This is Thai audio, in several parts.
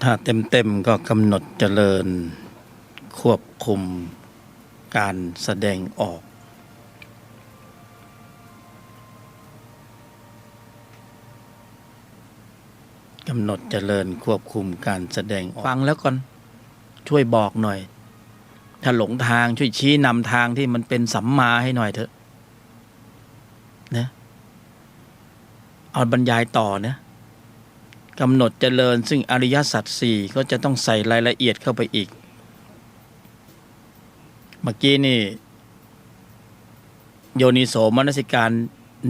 ถ้าเต็มก็กำหนดเจริญควบคุมการแสดงออกกำหนดเจริญควบคุมการแสดงออกฟังแล้วก่อนช่วยบอกหน่อยถ้าหลงทางช่วยชี้นำทางที่มันเป็นสัมมาให้หน่อยเถอะนะเอาบรรยายต่อนะกำหนดเจริญซึ่งอริยสัจสี่ก็จะต้องใส่รายละเอียดเข้าไปอีกเมื่อกี้นี่โยนิโสมนสิการ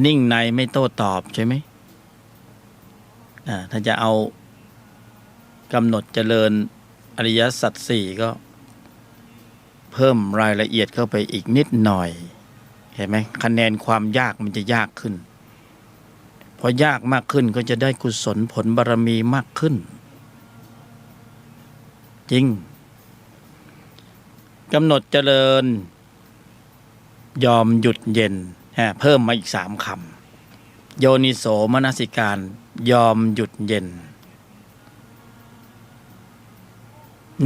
นิ่งในไม่โต้ตอบใช่ไหมถ้าจะเอากำหนดเจริญอริยสัจสี่ก็เพิ่มรายละเอียดเข้าไปอีกนิดหน่อยเห็นไหมคะแนนความยากมันจะยากขึ้นพอยากมากขึ้นก็จะได้กุศลผลบารมีมากขึ้นจริงกำหนดเจริญยอมหยุดเย็นเพิ่มมาอีก3 คำโยนิโสมนสิการยอมหยุดเย็น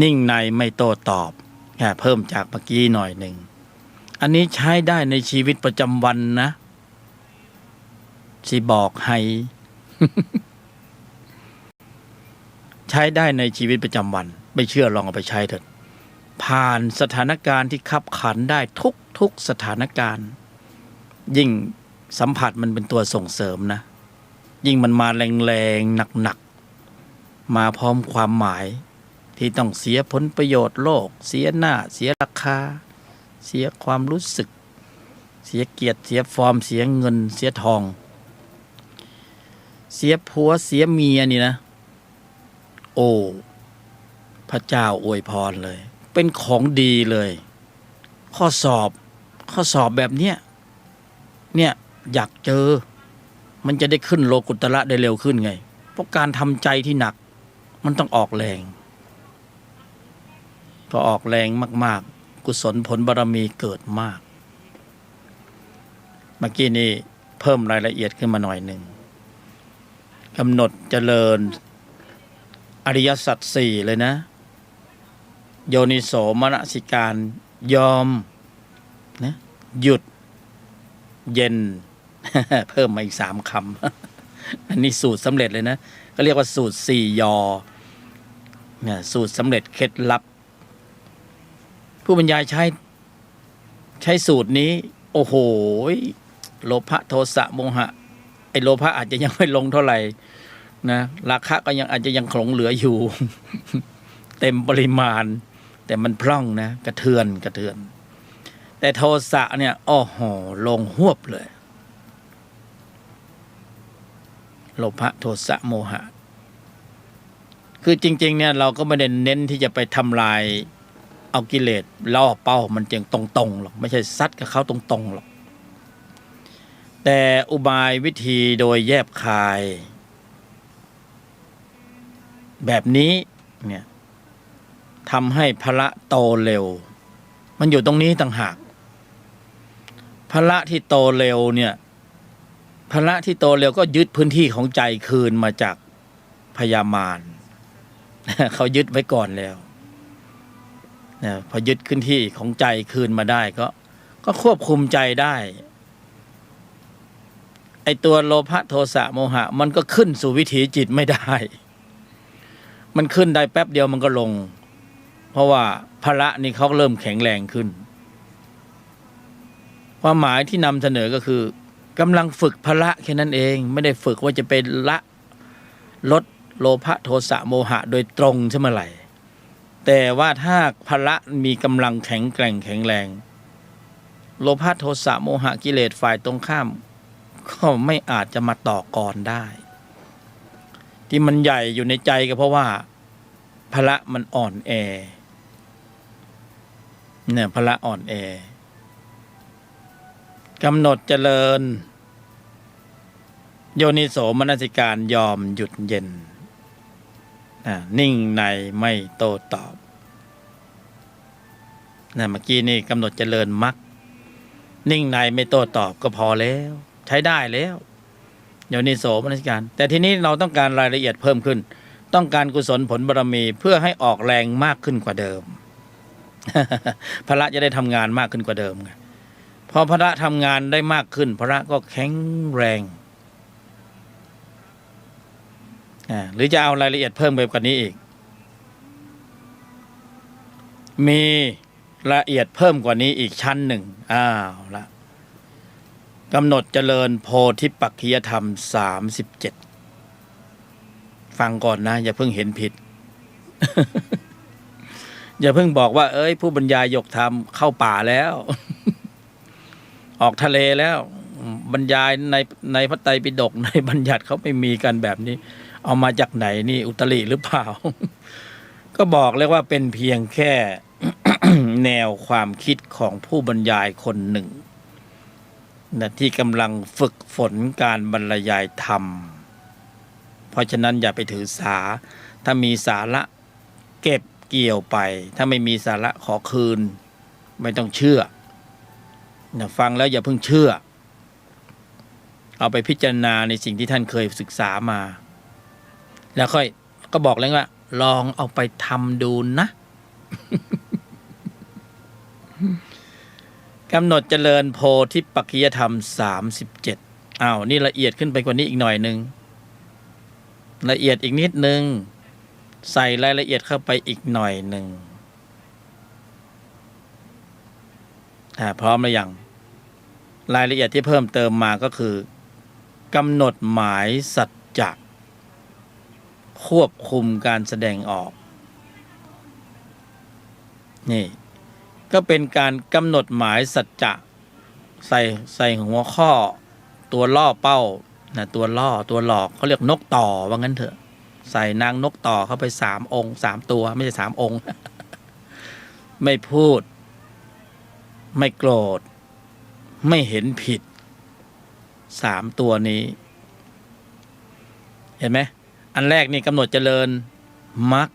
นิ่งในไม่โต้ตอบเพิ่มจากเมื่อกี้หน่อยหนึ่งอันนี้ใช้ได้ในชีวิตประจำวันนะสิบอกให้ ใช้ได้ในชีวิตประจำวันไม่เชื่อลองเอาไปใช้เถิดผ่านสถานการณ์ที่คับขันได้ทุกสถานการณ์ยิ่งสัมผัสมันเป็นตัวส่งเสริมนะยิ่งมันมาแรงๆหนักๆมาพร้อมความหมายที่ต้องเสียผลประโยชน์โลกเสียหน้าเสียราคาเสียความรู้สึกเสียเกียรติเสียฟอร์มเสียเงินเสียทองเสียผัวเสียเมียนี่นะโอ้พระเจ้าอวยพรเลยเป็นของดีเลยข้อสอบแบบเนี้ยอยากเจอมันจะได้ขึ้นโลกุตระได้เร็วขึ้นไงเพราะการทำใจที่หนักมันต้องออกแรงพอออกแรงมากๆกุศลผลบารมีเกิดมากเมื่อกี้นี้เพิ่มรายละเอียดขึ้นมาหน่อยหนึ่งกำหนดเจริญอริยสัจสี่เลยนะโยนิโสมนสิการยอมนะหยุดเย็น เพิ่มมาอีก3 คำ อันนี้สูตรสำเร็จเลยนะก็เรียกว่าสูตร4 ยอเนี่ยสูตรสำเร็จเคล็ดลับผู้บรรยายใช้สูตรนี้โอ้โหโลภะโทสะโมหะไอโลภะอาจจะยังไม่ลงเท่าไหร่นะราคะก็ยังอาจจะยังหลงเหลืออยู่ เต็มปริมาณแต่มันพร่องนะกระเทือนแต่โทสะเนี่ยโอ้โหลงหวบเลยโลภะโทสะโมหะคือจริงๆเนี่ยเราก็ไม่ได้เน้นที่จะไปทำลายเอากิเลสล่อเป้ามันจึงตรงๆหรอกไม่ใช่ซัดกับเขาตรงๆหรอกแต่อุบายวิธีโดยแยบคายแบบนี้เนี่ยทำให้พละโตเร็วมันอยู่ตรงนี้ต่างหากพละที่โตเร็วเนี่ยพละที่โตเร็วก็ยึดพื้นที่ของใจคืนมาจากพยามาร เขายึดไว้ก่อนแล้วพอยึดขึ้นที่ของใจคืนมาได้ก็ควบคุมใจได้ไอตัวโลภะโทสะโมหะมันก็ขึ้นสู่วิถีจิตไม่ได้มันขึ้นได้แป๊บเดียวมันก็ลงเพราะว่าพละนี่เขาเริ่มแข็งแรงขึ้นความหมายที่นำเสนอก็คือกำลังฝึกพละแค่นั้นเองไม่ได้ฝึกว่าจะเป็นลดโลภะโทสะโมหะโดยตรงใช่ไหมล่ะแต่ว่าถ้าพละมีกำลังแข็งแรงโลภะโทสะโมหะกิเลสฝ่ายตรงข้ามก็ไม่อาจจะมาต่อกรได้ที่มันใหญ่อยู่ในใจก็เพราะว่าพละมันอ่อนแอเนี่ยพละอ่อนแอกำหนดเจริญโยนิโสมนสิการยอมหยุดเย็นนิ่งในไม่โต้ตอบเมื่อกี้นี่กำหนดเจริญมรรคนิ่งในไม่โต้ตอบก็พอแล้วใช้ได้แล้วโยนิโสมนสิการแต่ทีนี้เราต้องการรายละเอียดเพิ่มขึ้น ต้องการกุศลผลบารมีเพื่อให้ออกแรงมากขึ้นกว่าเดิม พระจะได้ทำงานมากขึ้นกว่าเดิมไงพอพระทำงานได้มากขึ้นพระก็แข็งแรงหรือจะเอารายละเอียดเพิ่มไปกว่านี้อีกมีละเอียดเพิ่มกว่านี้อีกชั้นหนึ่งละกำหนดเจริญโพธิปักขิยธรรม37ฟังก่อนนะอย่าเพิ่งเห็นผิด อย่าเพิ่งบอกว่าเอ้ยผู้บรรยายยกธรรมเข้าป่าแล้ว ออกทะเลแล้วบรรยายในพระไตรปิฎกในบัญญัติเขาไม่มีกันแบบนี้เอามาจากไหนนี่อุตริหรือเปล่า ก็บอกเลยว่าเป็นเพียงแค่ แนวความคิดของผู้บรรยายคนหนึ่งนะที่กำลังฝึกฝนการบรรยายธรรมเพราะฉะนั้นอย่าไปถือสาถ้ามีสาระเก็บเกี่ยวไปถ้าไม่มีสาระขอคืนไม่ต้องเชื่อนะฟังแล้วอย่าเพิ่งเชื่อเอาไปพิจารณาในสิ่งที่ท่านเคยศึกษามาแล้วค่อยก็บอกเลยว่าลองเอาไปทำดูนะ กำหนดเจริญโพธิปักขิยธรรม37นี่ละเอียดขึ้นไปกว่านี้อีกหน่อยนึงละเอียดอีกนิดนึงใส่รายละเอียดเข้าไปอีกหน่อยนึงพร้อมหรือยังรายละเอียดที่เพิ่มเติมมาก็คือกำหนดหมายสัจจะควบคุมการแสดงออกนี่ก็เป็นการกำหนดหมายสัจจะใส่หัวข้อตัวล่อเป้านะตัวล่อตัวหลอกเขาเรียกนกต่อว่างั้นเถอะใส่นางนกต่อเข้าไป3 องค์3 ตัวไม่ใช่3 องค์ ไม่พูดไม่โกรธไม่เห็นผิด3 ตัวนี้เห็นไหมอันแรกนี่กำหนดเจริญมรรค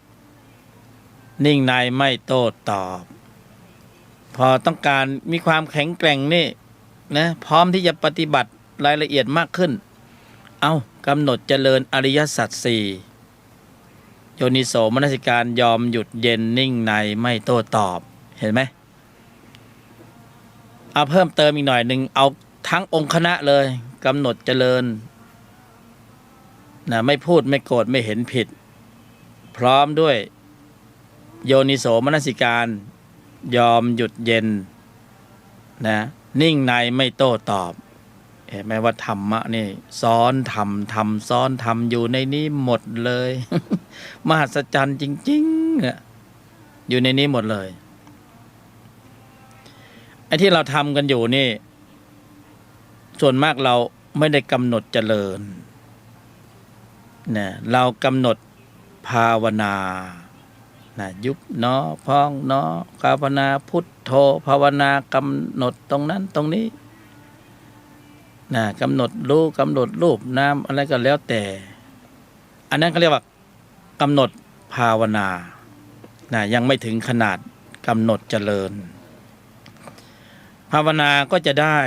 นิ่งในไม่โต้ตอบพอต้องการมีความแข็งแกร่งนี่นะพร้อมที่จะปฏิบัติรายละเอียดมากขึ้นกำหนดเจริญอริยสัจ4โยนิโสมนสิการยอมหยุดเย็นนิ่งในไม่โต้ตอบเห็นไหมเอาเพิ่มเติมอีกหน่อยหนึ่งเอาทั้งองค์คณะเลยกำหนดเจริญนะไม่พูดไม่โกรธไม่เห็นผิดพร้อมด้วยโยนิโสมนสิการยอมหยุดเย็นนะนิ่งในไม่โต้ตอบเห็นไหมว่าธรรมะนี่ซ้อนธรรมซ้อนธรรมอยู่ในนี้หมดเลย มหัศจรรย์จริงๆเนี่ยอยู่ในนี้หมดเลยไอ้ที่เราทำกันอยู่นี่ส่วนมากเราไม่ได้กำหนดเจริญนะเรากำหนดภาวนานะยุบเนาะพองเนาะภาวนาพุทโธภาวนากำหนดตรงนั้นตรงนี้นะกำหนดรู้กำหนดรูปนามอะไรก็แล้วแต่อันนั้นเขาเรียกว่ากำหนดภาวนานะยังไม่ถึงขนาดกำหนดเจริญภาวนาก็จะได้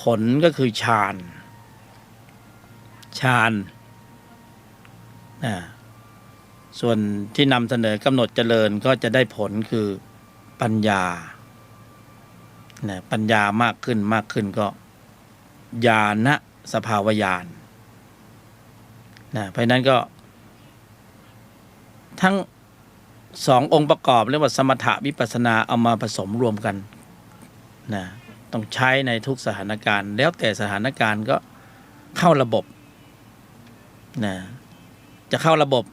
ผลก็คือฌานส่วนที่นำเสนอกำหนดเจริญก็จะได้ผลคือปัญญาปัญญามากขึ้นก็ญาณสภาวญาณเพราะนั้นก็ทั้ง2 องค์ประกอบเรียกว่าสมถะวิปัสสนาเอามาผสมรวมกันต้องใช้ในทุกสถานการณ์แล้วแต่สถานการณ์ก็เข้าระบบจะเข้าระบบ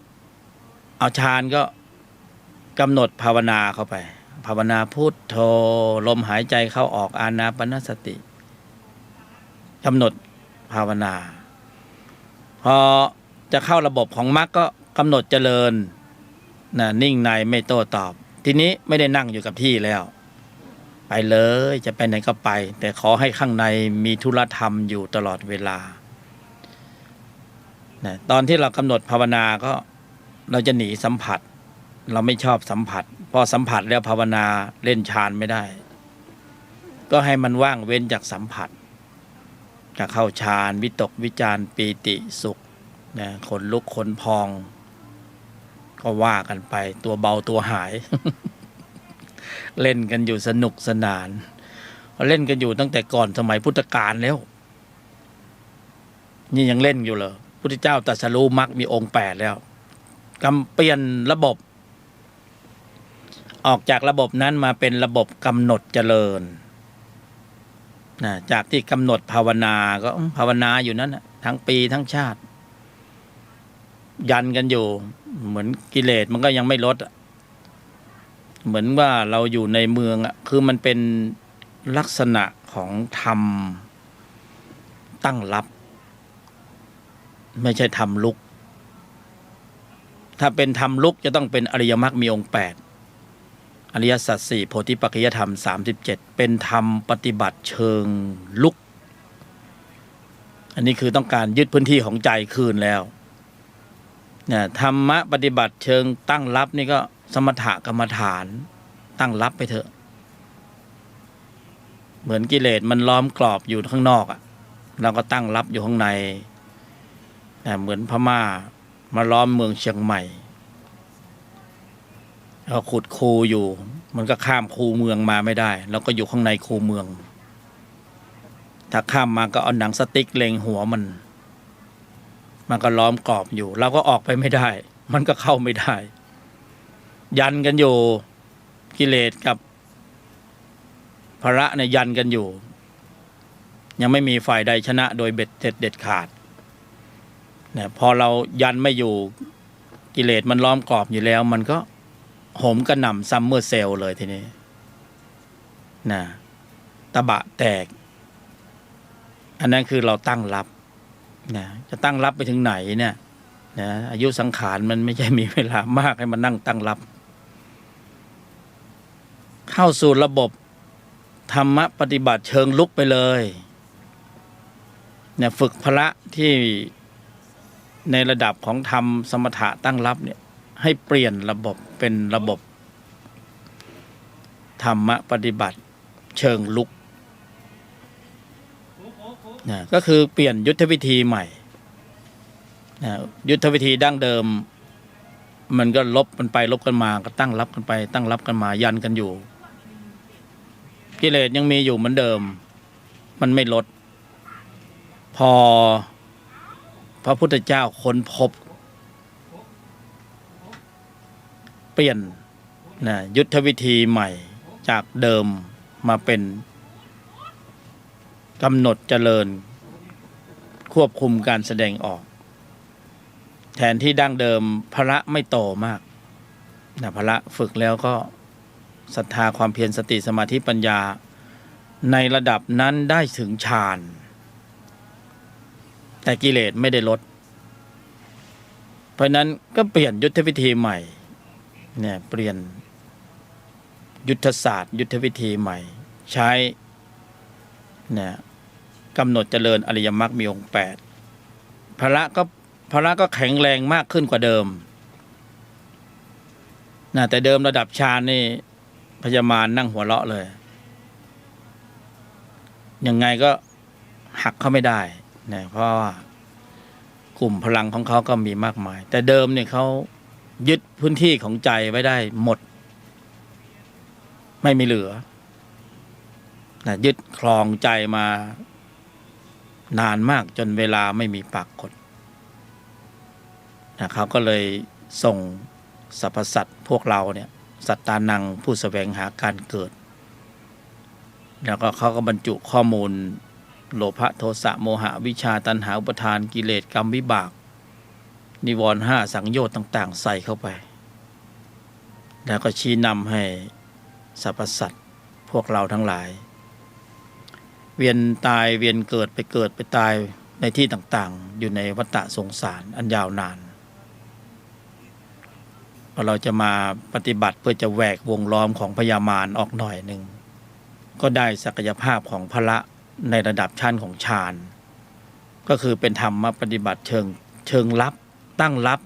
เอาฌานก็กำหนดภาวนาเข้าไปภาวนาพุทโธลมหายใจเข้าออกอานาปานสติกำหนดภาวนาพอจะเข้าระบบของมรรคก็กำหนดเจริญนิ่งในไม่โต้ตอบทีนี้ไม่ได้นั่งอยู่กับที่แล้วไปเลยจะไปไหนก็ไปแต่ขอให้ข้างในมีธุรธรรมอยู่ตลอดเวลาตอนที่เรากำหนดภาวนาก็เราจะหนีสัมผัสเราไม่ชอบสัมผัสพอสัมผัสแล้วภาวนาเล่นฌานไม่ได้ก็ให้มันว่างเว้นจากสัมผัสจะเข้าฌานวิตกวิจารปีติสุข นะขนลุกขนพองก็ว่ากันไปตัวเบาตัวหาย เล่นกันอยู่สนุกสนานเล่นกันอยู่ตั้งแต่ก่อนสมัยพุทธกาลแล้วนี่ยังเล่นอยู่เหรอพุทธเจ้าตรัสรู้มรรคมีองค์8แล้วเปลี่ยนระบบออกจากระบบนั้นมาเป็นระบบกำหนดเจริญนะจากที่กำหนดภาวนาก็ภาวนาอยู่นั้นนะทั้งปีทั้งชาติยันกันอยู่เหมือนกิเลสมันก็ยังไม่ลดเหมือนว่าเราอยู่ในเมืองคือมันเป็นลักษณะของธรรมตั้งรับไม่ใช่ธรรมลุกถ้าเป็นธรรมลุกจะต้องเป็นอริยมรรคมีองค์8อริยสัจ4โพธิปัจจยธรรม37เป็นธรรมปฏิบัติเชิงลุกอันนี้คือต้องการยึดพื้นที่ของใจคืนแล้วเนี่ยธรรมะปฏิบัติเชิงตั้งรับนี่ก็สมถกรรมฐานตั้งรับไปเถอะเหมือนกิเลสมันล้อมกรอบอยู่ข้างนอกเราก็ตั้งรับอยู่ข้างในเหมือนพม่ามาล้อมเมืองเชียงใหม่เราขุดคูอยู่มันก็ข้ามคูเมืองมาไม่ได้เราก็อยู่ข้างในคูเมืองถ้าข้ามมาก็เอาหนังสติ๊กเล็งหัวมันก็ล้อมกรอบอยู่เราก็ออกไปไม่ได้มันก็เข้าไม่ได้ยันกันอยู่กิเลสกับพระเนี่ยยันกันอยู่ยังไม่มีฝ่ายใดชนะโดยเบ็ดเสร็จเด็ดขาดเนี่ยพอเรายันไม่อยู่กิเลสมันล้อมกรอบอยู่แล้วมันก็โหมกระหน่ำซัมเมอร์เซลเลยทีนี้นะตะบะแตกอันนั้นคือเราตั้งรับนะจะตั้งรับไปถึงไหนเนี่ยนะอายุสังขารมันไม่ใช่มีเวลามากให้มันนั่งตั้งรับเข้าสู่ระบบธรรมะปฏิบัติเชิงลุกไปเลยเนี่ยฝึกพละที่ในระดับของธรรมสมถะตั้งรับเนี่ยให้เปลี่ยนระบบเป็นระบบธรรมะปฏิบัติเชิงลุกนะก็คือเปลี่ยนยุทธวิธีใหม่นะยุทธวิธีดั้งเดิมมันก็ลบกันไปลบกันมาก็ตั้งรับกันไปตั้งรับกันมายันกันอยู่กิเลสยังมีอยู่เหมือนเดิมมันไม่ลดพอพระพุทธเจ้าค้นพบเปลี่ยนนะยุทธวิธีใหม่จากเดิมมาเป็นกำหนดเจริญควบคุมการแสดงออกแทนที่ดั้งเดิมพละไม่โตมากนะพละฝึกแล้วก็ศรัทธาความเพียรสติสมาธิปัญญาในระดับนั้นได้ถึงฌานแต่กิเลสไม่ได้ลดเพราะนั้นก็เปลี่ยนยุทธวิธีใหม่เนี่ยเปลี่ยนยุทธศาสตร์ยุทธวิธีใหม่ใช้เนี่ยกำหนดเจริญอริยมรรคมีองค์8พละก็แข็งแรงมากขึ้นกว่าเดิมนะแต่เดิมระดับฌานนี่พญามารนั่งหัวเราะเลยยังไงก็หักเขาไม่ได้นะเพราะว่ากลุ่มพลังของเขาก็มีมากมายแต่เดิมเนี่ยเขายึดพื้นที่ของใจไว้ได้หมดไม่มีเหลือนะยึดครองใจมานานมากจนเวลาไม่มีปรากฏนะเขาก็เลยส่งสรรพสัตว์พวกเราเนี่ยสัตตานังผู้แสวงหาการเกิดแล้วก็เขาก็บรรจุข้อมูลโลภะโทสะโมหะวิชาตัณหาอุปทานกิเลสกรรมวิบากนิวรณ์5สังโยชน์ต่างๆใส่เข้าไปแล้วก็ชี้นำให้สรรพสัตว์พวกเราทั้งหลายเวียนตายเวียนเกิดไปตายในที่ต่างๆอยู่ในวัฏสงสารอันยาวนานเราจะมาปฏิบัติเพื่อจะแหวกวงล้อมของพญามารออกหน่อยหนึ่งก็ได้ศักยภาพของพละในระดับชั้นของฌานก็คือเป็นธรรมปฏิบัติเชิงลับตั้งรับ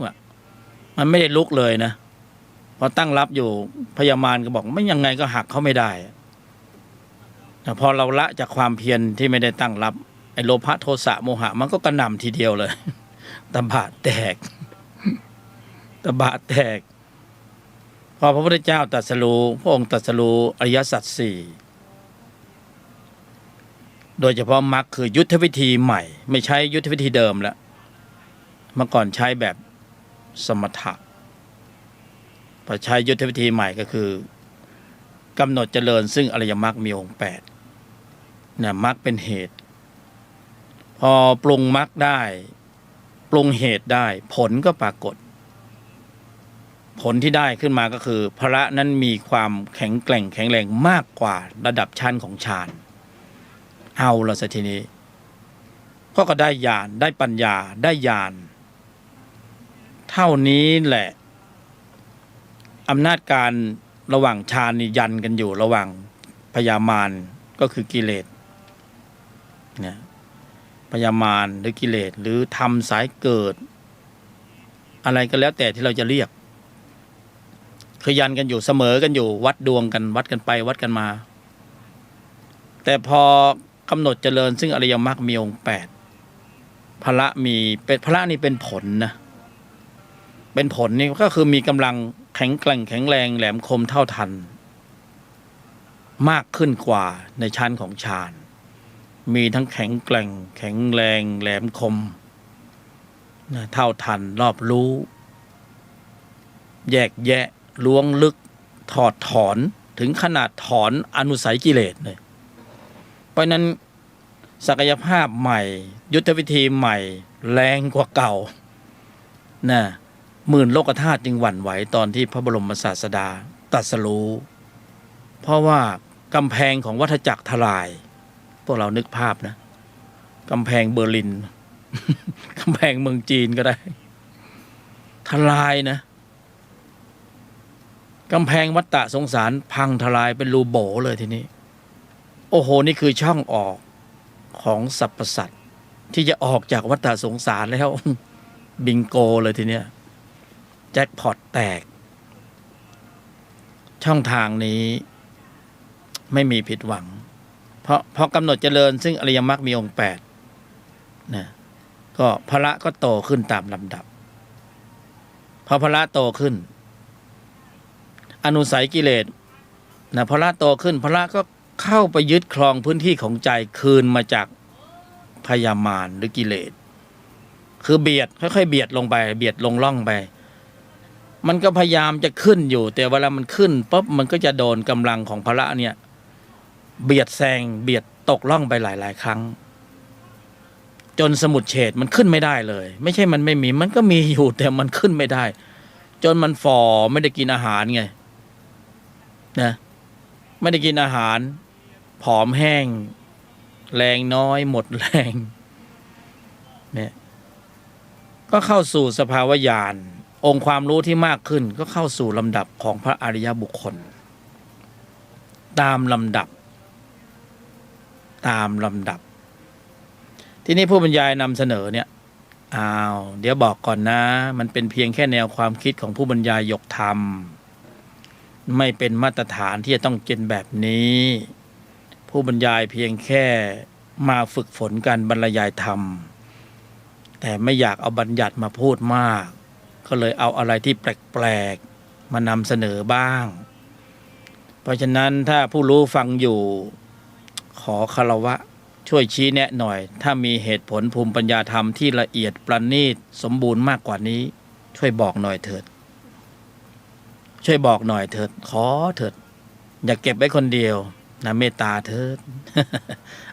มันไม่ได้ลุกเลยนะพอตั้งรับอยู่พญามารก็บอกไม่ยังไงก็หักเขาไม่ได้แต่พอเราละจากความเพียรที่ไม่ได้ตั้งรับไอ้โลภะโทสะโมหะมันก็กระหน่ำทีเดียวเลย ตบะแตกตบะแตกพอพระพุทธเจ้าตรัสรู้พระองค์ตรัสรู้อริยสัจสี่โดยเฉพาะมรรคคือยุทธวิธีใหม่ไม่ใช้ยุทธวิธีเดิมแล้วเมื่อก่อนใช้แบบสมถะพอใช้ยุทธวิธีใหม่ก็คือกำหนดเจริญซึ่งอริยมรรคมีองค์8นะมรรคเป็นเหตุพอปรุงมรรคได้ปรุงเหตุได้ผลก็ปรากฏผลที่ได้ขึ้นมาก็คือพระนั้นมีความแข็งแกร่งแข็งแรงมากกว่าระดับชั้นของฌานเอาละสิทีนี้ก็ได้ญาณได้ปัญญาได้ญาณเท่านี้แหละอำนาจการระหว่างฌานนี่ยันกันอยู่ระหว่างพยามารก็คือกิเลสเนี่ยพยามารหรือกิเลสหรือธรรมสายเกิดอะไรก็แล้วแต่ที่เราจะเรียกคือยันกันอยู่เสมอกันอยู่วัดดวงกันวัดกันไปวัดกันมาแต่พอกำหนดเจริญซึ่งอริยมรรคมีองค์8พละมีเป็นพละนี่เป็นผลนะเป็นผลนี่ก็คือมีกำลังแข็งแกร่งแข็งแรงแหลมคมเท่าทันมากขึ้นกว่าในชั้นของฌานมีทั้งแข็งแกร่งแข็งแรงแหลมคมเท่าทันรอบรู้แยกแยะล้วงลึกถอดถอนถึงขนาดถอนอนุสัยกิเลสเลยเพราะนั้นศักยภาพใหม่ยุทธวิธีใหม่แรงกว่าเก่านะหมื่นโลกธาตุจึงหวั่นไหวตอนที่พระบรมศาสดาตรัสรู้เพราะว่ากำแพงของวัฏจักรทลายพวกเรานึกภาพนะกำแพงเบอร์ลิน กำแพงเมืองจีนก็ได้ทลายนะกำแพงวัฏฏะสงสารพังทลายเป็นรูโบเลยทีนี้โอ้โหนี่คือช่องออกของสรรพสัตว์ที่จะออกจากวัฏฏะสงสารแล้ว บิงโกเลยทีเนี้ยแจ็คพอตแตกช่องทางนี้ไม่มีผิดหวังเพราะกำหนดเจริญซึ่งอริยมรรคมีองค์8นะก็พละก็โตขึ้นตามลำดับพอพละโตขึ้นอนุสัยกิเลสนะพละโตขึ้นพละก็เข้าไปยึดครองพื้นที่ของใจคืนมาจากพยามารหรือกิเลสคือเบียดค่อยๆเบียดลงไปเบียดลงล่องไปมันก็พยายามจะขึ้นอยู่แต่เวลามันขึ้นปุ๊บมันก็จะโดนกำลังของพละเนี่ยเบียดแซงเบียดตกล่องไปหลายๆครั้งจนสมุทเฉดมันขึ้นไม่ได้เลยไม่ใช่มันไม่มีมันก็มีอยู่แต่มันขึ้นไม่ได้จนมันฝ่อไม่ได้กินอาหารไงนะไม่ได้กินอาหารผอมแห้งแรงน้อยหมดแรงเนี่ยก็เข้าสู่สภาวะญาณองค์ความรู้ที่มากขึ้นก็เข้าสู่ลำดับของพระอริยบุคคลตามลำดับที่นี้ผู้บรรยายนำเสนอเนี่ยเดี๋ยวบอกก่อนนะมันเป็นเพียงแค่แนวความคิดของผู้บรรยายยกธรรมไม่เป็นมาตรฐานที่จะต้องเป็นแบบนี้ผู้บรรยายเพียงแค่มาฝึกฝนการบรรยายธรรมแต่ไม่อยากเอาบัญญัติมาพูดมากก็เลยเอาอะไรที่แปลกๆมานำเสนอบ้างเพราะฉะนั้นถ้าผู้รู้ฟังอยู่ขอคารวะช่วยชี้แนะหน่อยถ้ามีเหตุผลภูมิปัญญาธรรมที่ละเอียดประณีตสมบูรณ์มากกว่านี้ช่วยบอกหน่อยเถิดช่วยบอกหน่อยเถิดขอเถิดอย่าเก็บไว้คนเดียวนะเมตตาเถิด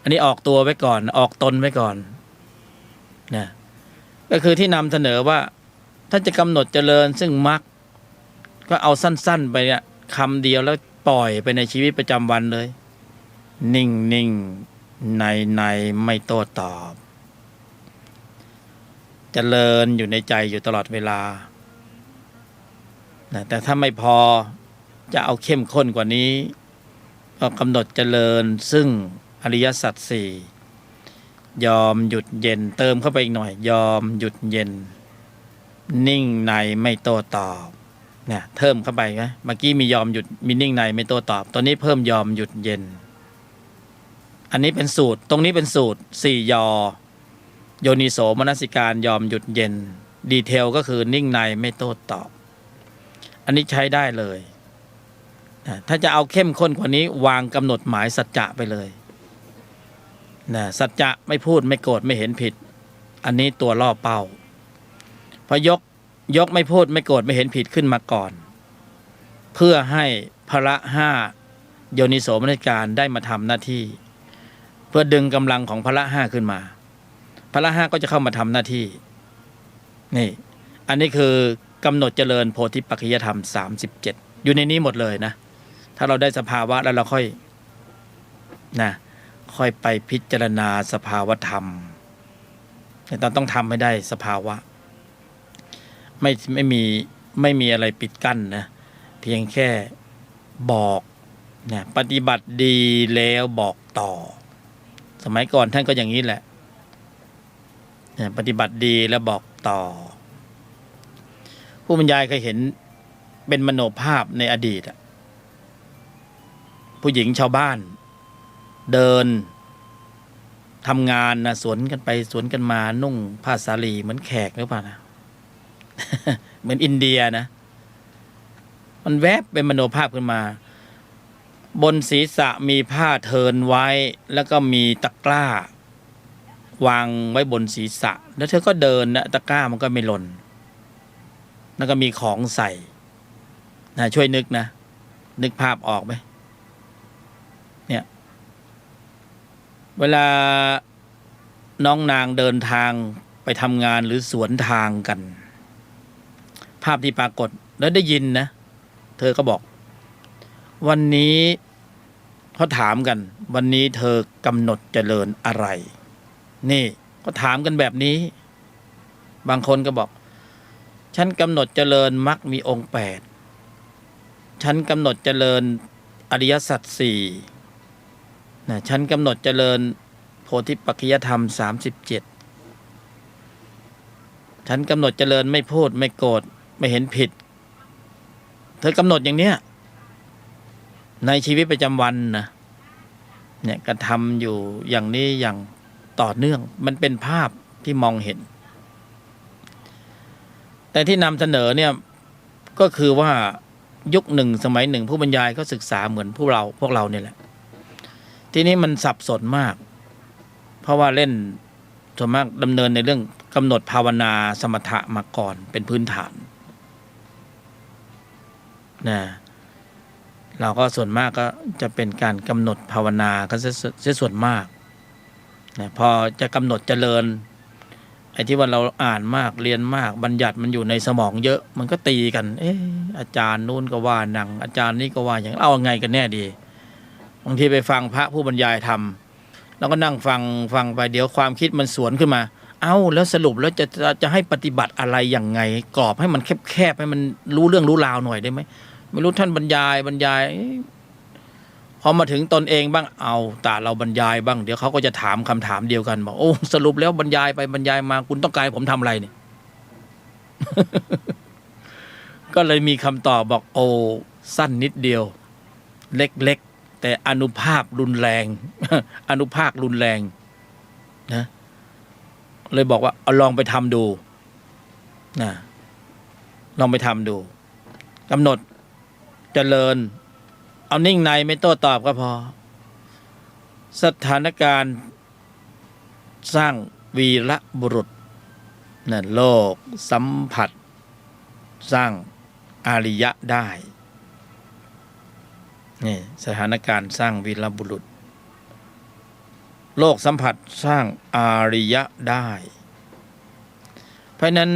อันนี้ออกตัวไว้ก่อนออกตนไว้ก่อนนะก็คือที่นำเสนอว่าถ้าจะกำหนดเจริญซึ่งมรรคก็เอาสั้นๆไปเนี่ยคำเดียวแล้วปล่อยไปในชีวิตประจำวันเลยนิ่งๆในไม่โต้ตอบเจริญอยู่ในใจอยู่ตลอดเวลานะแต่ถ้าไม่พอจะเอาเข้มข้นกว่านี้ก็กำหนดเจริญซึ่งอริยสัจสี่ยอมหยุดเย็นเติมเข้าไปอีกหน่อยยอมหยุดเย็นนิ่งในไม่โต้ตอบเนี่ยเพิ่มเข้าไปนะเมื่อกี้มียอมหยุดมีนิ่งในไม่โต้ตอบตอนนี้เพิ่มยอมหยุดเย็นอันนี้เป็นสูตรตรงนี้เป็นสูตร4 ยอ โยนิโสมนสิการยอมหยุดเย็นดีเทลก็คือนิ่งในไม่โต้ตอบอันนี้ใช้ได้เลยถ้าจะเอาเข้มข้นกว่านี้วางกำหนดหมายสัจจะไปเลยนะสัจจะไม่พูดไม่โกรธไม่เห็นผิดอันนี้ตัวล่อเป้าพอยกไม่พูดไม่โกรธไม่เห็นผิดขึ้นมาก่อนเพื่อให้พละห้าโยนิโสมนสิการได้มาทำหน้าที่เพื่อดึงกำลังของพละห้าขึ้นมาพละห้าก็จะเข้ามาทำหน้าที่นี่อันนี้คือกำหนดเจริญโพธิปัจจยธรรม37อยู่ในนี้หมดเลยนะถ้าเราได้สภาวะแล้วเราค่อยไปพิจารณาสภาวธรรมแต่ต้องทำให้ได้สภาวะไม่มีอะไรปิดกั้นนะเพียงแค่บอกเนี่ยปฏิบัติดีแล้วบอกต่อสมัยก่อนท่านก็อย่างนี้แหละปฏิบัติดีแล้วบอกต่อผู้บรรยายเคยเห็นเป็นมโนภาพในอดีตผู้หญิงชาวบ้านเดินทำงานนะสวนกันไปสวนกันมานุ่งผ้าสาลีเหมือนแขกหรือเปล่านะ เหมือนอินเดียนะมันแวบเป็นมโนภาพขึ้นมาบนศีรษะมีผ้าเทินไว้แล้วก็มีตะกร้าวางไว้บนศีรษะแล้วเธอก็เดินนะตะกร้ามันก็ไม่หล่นแล้วก็มีของใส่นะช่วยนึกนะนึกภาพออกไหมเนี่ยเวลาน้องนางเดินทางไปทำงานหรือสวนทางกันภาพที่ปรากฏแล้วได้ยินนะเธอก็บอกวันนี้เขาถามกันวันนี้เธอกำหนดเจริญอะไรนี่ก็ถามกันแบบนี้บางคนก็บอกฉันกำหนดเจริญมรรคมีองค์8ฉันกำหนดเจริญอริยสัจ4นะฉันกำหนดเจริญโพธิปัจจยธรรม37ฉันกำหนดเจริญไม่พูดไม่โกรธไม่เห็นผิดเธอกำหนดอย่างเนี้ยในชีวิตประจำวันนะเนี่ยกระทำอยู่อย่างนี้อย่างต่อเนื่องมันเป็นภาพที่มองเห็นแต่ที่นำเสนอเนี่ยก็คือว่ายุคหนึ่งสมัยหนึ่งผู้บรรยายก็ศึกษาเหมือนพวกเราเนี่ยแหละทีนี้มันสับสนมากเพราะว่าเล่นส่วนมากดำเนินในเรื่องกำหนดภาวนาสมถะมาก่อนเป็นพื้นฐานนะเราก็ส่วนมากก็จะเป็นการกำหนดภาวนาก็เสียส่วนมากนะพอจะกำหนดเจริญไอ้ที่ว่าเราอ่านมากเรียนมากบัญญัติมันอยู่ในสมองเยอะมันก็ตีกันอาจารย์นู้นก็ว่าหนังอาจารย์นี่ก็ว่าอย่างเอาไงกันแน่ดีบางทีไปฟังพระผู้บรรยายธรรมแล้วก็นั่งฟังไปเดี๋ยวความคิดมันสวนขึ้นมาแล้วสรุปแล้วจะให้ปฏิบัติอะไรอย่างไงกรอบให้มันแคบให้มันรู้เรื่องรู้ราวหน่อยได้ไหมไม่รู้ท่านบรรยายพอมาถึงตนเองบ้างแต่เราบรรยายบ้างเดี๋ยวเขาก็จะถามคำถามเดียวกันบอกสรุปแล้วบรรยายไปบรรยายมาคุณต้องการผมทำอะไรเนี่ย ก็เลยมีคำตอบบอกสั้นนิดเดียวเล็กๆแต่อานุภาพรุนแรง อานุภาครุนแรงนะเลยบอกว่าเอาลองไปทำดูนะลองไปทำดูกำหนดเจริญเอานิ่งในไม่โต้ตอบก็พอสถานการณ์สร้างวีรบุรุษนะโลกสัมผัสสร้างอาริยะได้นี่สถานการณ์สร้างวีรบุรุษโลกสัมผัสสร้างอาริยะได้เพราะนั้น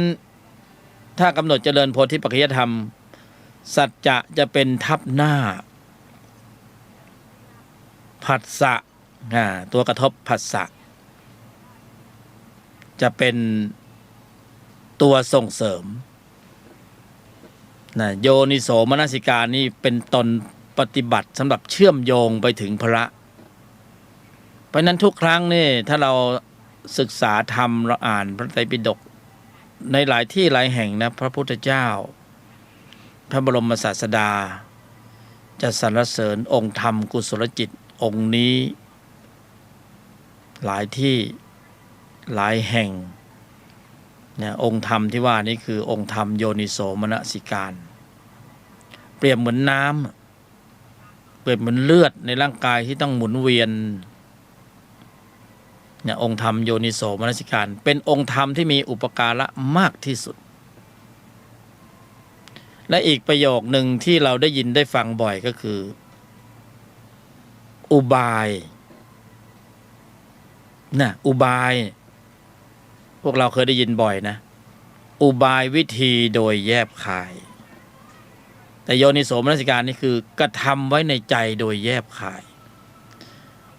ถ้ากำหนดเจริญโพธิปัจจยธรรมสัจจะเป็นทับหน้าผัสสะตัวกระทบผัสสะจะเป็นตัวส่งเสริมโยนิโสมนสิการนี่เป็นตนปฏิบัติสำหรับเชื่อมโยงไปถึงพระเพราะนั้นทุกครั้งนี่ถ้าเราศึกษาธรรมเราอ่านพระไตรปิฎกในหลายที่หลายแห่งนะพระพุทธเจ้าพระบรมศาสดาจะสรรเสริญองค์ธรรมกุศลจิตองค์นี้หลายที่ หลายแห่งนะองค์ธรรมที่ว่านี้คือองค์ธรรมโยนิโสมนสิการเปรียบเหมือนน้ำเปรียบเหมือนเลือดในร่างกายที่ต้องหมุนเวียนเนี่ยองค์ธรรมโยนิโสมนสิการเป็นองค์ธรรมที่มีอุปการะมากที่สุดและอีกประโยคหนึ่งที่เราได้ยินได้ฟังบ่อยก็คืออุบายนะอุบายพวกเราเคยได้ยินบ่อยนะอุบายวิธีโดยแยบคายแต่โยนิโสมนสิการนี่คือกระทำไว้ในใจโดยแยบคาย